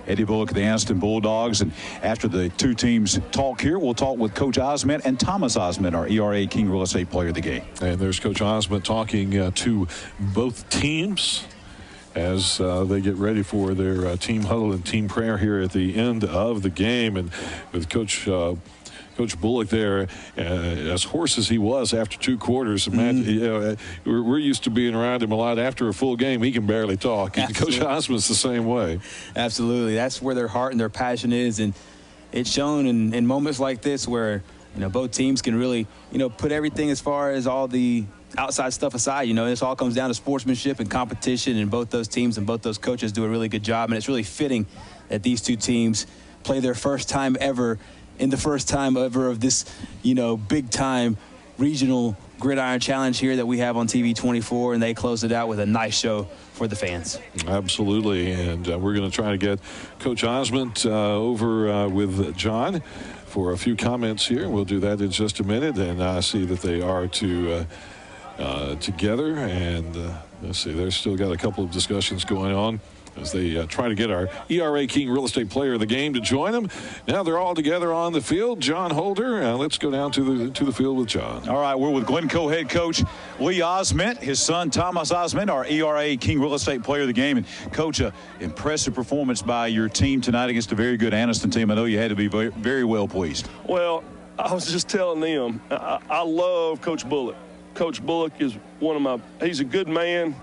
Eddie Bullock of the Anniston Bulldogs. And after the two teams talk here, we'll talk with Coach Osmond and Thomas Osmond, our ERA King Real Estate Player of the Game. And there's Coach Osmond talking to both teams as they get ready for their team huddle and team prayer here at the end of the game. And with Coach Bullock there, as hoarse as he was after 2 quarters, man, we're used to being around him a lot. After a full game, he can barely talk. Coach Osmond's the same way. Absolutely. That's where their heart and their passion is, and it's shown in moments like this where, both teams can really, put everything as far as all the outside stuff aside. This all comes down to sportsmanship and competition, and both those teams and both those coaches do a really good job, and it's really fitting that these two teams play their first time ever in the first time ever of this, big time regional Gridiron Challenge here that we have on TV 24, and they closed it out with a nice show for the fans. Absolutely, and we're going to try to get Coach Osmond over with John for a few comments here. We'll do that in just a minute, and I see that they are together, and let's see, they've still got a couple of discussions going on as they try to get our ERA King Real Estate Player of the Game to join them. Now they're all together on the field. John Holder, let's go down to the field with John. All right, we're with Glencoe head coach Lee Osment, his son Thomas Osment, our ERA King Real Estate Player of the Game. And Coach, impressive performance by your team tonight against a very good Anniston team. I know you had to be very, very well pleased. Well, I was just telling them, I love Coach Bullock. Coach Bullock is he's a good man.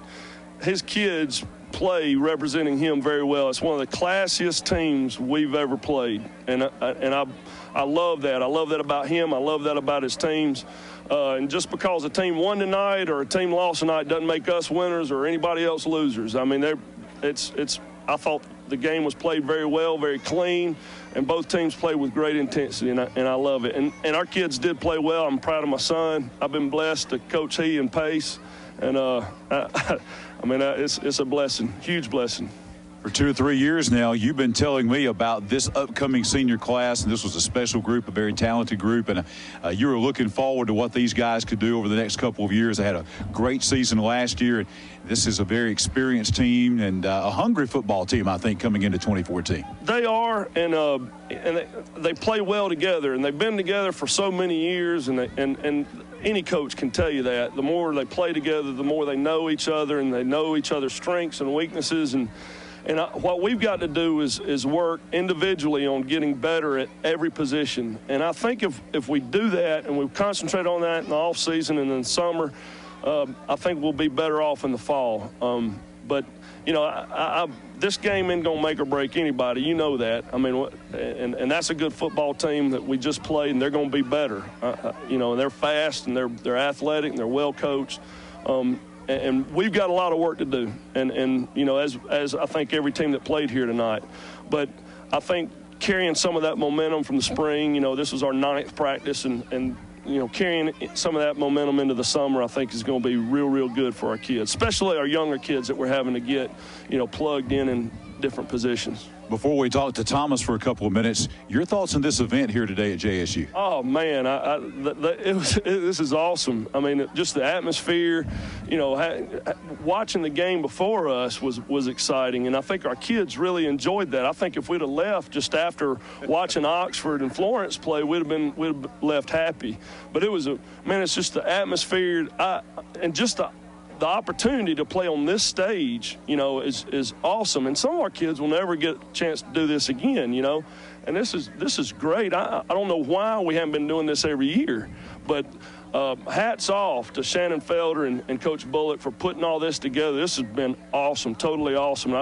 His kids play representing him very well. It's one of the classiest teams we've ever played, and I love that. I love that about him. I love that about his teams. And just because a team won tonight or a team lost tonight doesn't make us winners or anybody else losers. I mean, I thought the game was played very well, very clean, and both teams played with great intensity, and I love it. And our kids did play well. I'm proud of my son. I've been blessed to coach he and Pace, and it's a blessing, huge blessing. For 2 or 3 years now, you've been telling me about this upcoming senior class, and this was a special group, a very talented group, and you were looking forward to what these guys could do over the next couple of years. They had a great season last year, and this is a very experienced team and a hungry football team, I think, coming into 2014. They are, and they play well together, and they've been together for so many years, and any coach can tell you that. The more they play together, the more they know each other, and they know each other's strengths and weaknesses, and what we've got to do is work individually on getting better at every position. And I think if we do that and we concentrate on that in the off season and in the summer, I think we'll be better off in the fall. But you know, this game ain't gonna make or break anybody. You know that. I mean, and that's a good football team that we just played, and they're gonna be better. You know, and they're fast and they're athletic and they're well coached. And we've got a lot of work to do, and you know, as I think every team that played here tonight. But I think carrying some of that momentum from the spring, you know, this was our 9th practice, and you know, carrying some of that momentum into the summer, I think is going to be real good for our kids, especially our younger kids that we're having to get, you know, plugged in different positions. Before we talk to Thomas for a couple of minutes, your thoughts on this event here today at JSU? Oh, man, this is awesome. I mean, just the atmosphere, you know, watching the game before us was exciting, and I think our kids really enjoyed that. I think if we'd have left just after watching Oxford and Florence play, we'd have left happy. But it was it's just the atmosphere and just the opportunity to play on this stage, you know, is awesome. And some of our kids will never get a chance to do this again, you know. And this is great. I don't know why we haven't been doing this every year, but hats off to Shannon Felder and Coach Bullock for putting all this together. This has been awesome, totally awesome. And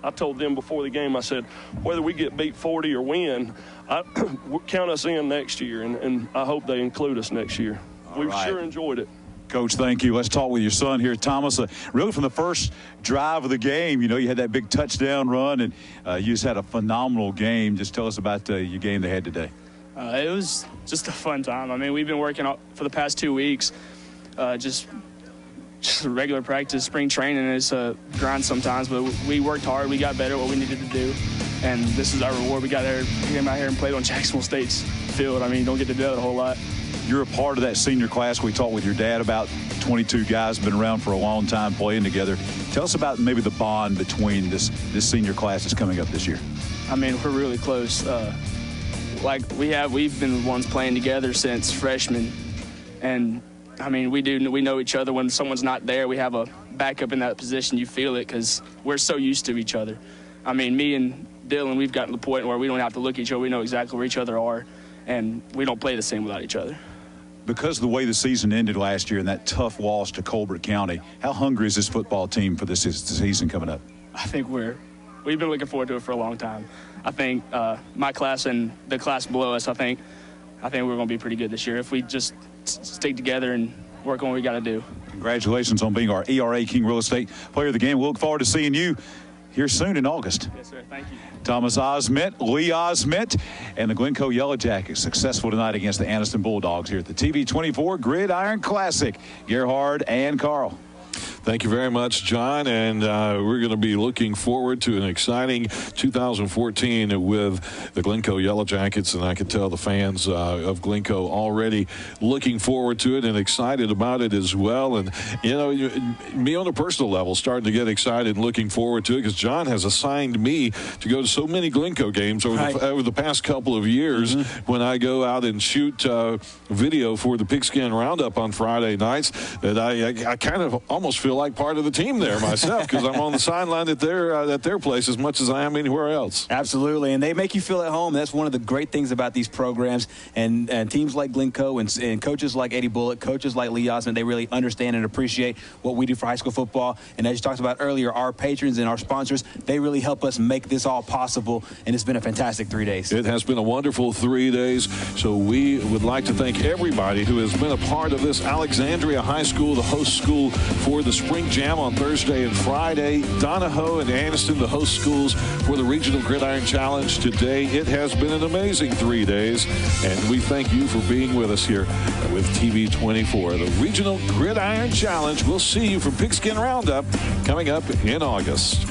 I told them before the game, I said, whether we get beat 40 or win, count us in next year, and I hope they include us next year. We've sure enjoyed it. Coach, thank you. Let's talk with your son here, Thomas. Really from the first drive of the game, you know, you had that big touchdown run, and you just had a phenomenal game. Just tell us about your game they had today. It was just a fun time. I mean, we've been working for the past 2 weeks, just regular practice, spring training. It's a grind sometimes, but we worked hard. We got better at what we needed to do, and this is our reward. We came out here and played on Jacksonville State's field. I mean, you don't get to do that a whole lot. You're a part of that senior class. We talked with your dad about 22 guys been around for a long time playing together. Tell us about maybe the bond between this senior class that's coming up this year. I mean, we're really close. We've been the ones playing together since freshman, and I mean, we know each other. When someone's not there, we have a backup in that position. You feel it because we're so used to each other. I mean, me and Dylan, we've gotten to the point where we don't have to look at each other. We know exactly where each other are, and we don't play the same without each other. Because of the way the season ended last year and that tough loss to Colbert County, how hungry is this football team for this season coming up? I think we've been looking forward to it for a long time. I think my class and the class below us, I think we're going to be pretty good this year if we just stick together and work on what we got to do. Congratulations on being our ERA King Real Estate Player of the Game. We'll look forward to seeing you here soon in August. Yes, sir. Thank you. Thomas Osment, Lee Osment, and the Glencoe Yellow Jackets successful tonight against the Anniston Bulldogs here at the TV24 Gridiron Classic. Gerhard and Carl. Thank you very much, John, and we're going to be looking forward to an exciting 2014 with the Glencoe Yellow Jackets, and I can tell the fans of Glencoe already looking forward to it and excited about it as well. And, you know, me on a personal level starting to get excited and looking forward to it because John has assigned me to go to so many Glencoe games over the past couple of years when I go out and shoot video for the Pigskin Roundup on Friday nights that I kind of almost feel like part of the team there myself because I'm on the sideline at their place as much as I am anywhere else. Absolutely, and they make you feel at home. That's one of the great things about these programs, and teams like Glencoe and coaches like Eddie Bullock, coaches like Lee Osment, they really understand and appreciate what we do for high school football. And as you talked about earlier, our patrons and our sponsors, they really help us make this all possible, and it's been a fantastic 3 days. It has been a wonderful 3 days, so we would like to thank everybody who has been a part of this. Alexandria High School, the host school for the Spring Jam on Thursday and Friday. Donahoe and Anniston, the host schools for the Regional Gridiron Challenge today. It has been an amazing 3 days, and we thank you for being with us here with TV24. The Regional Gridiron Challenge. We'll see you for Pigskin Roundup coming up in August.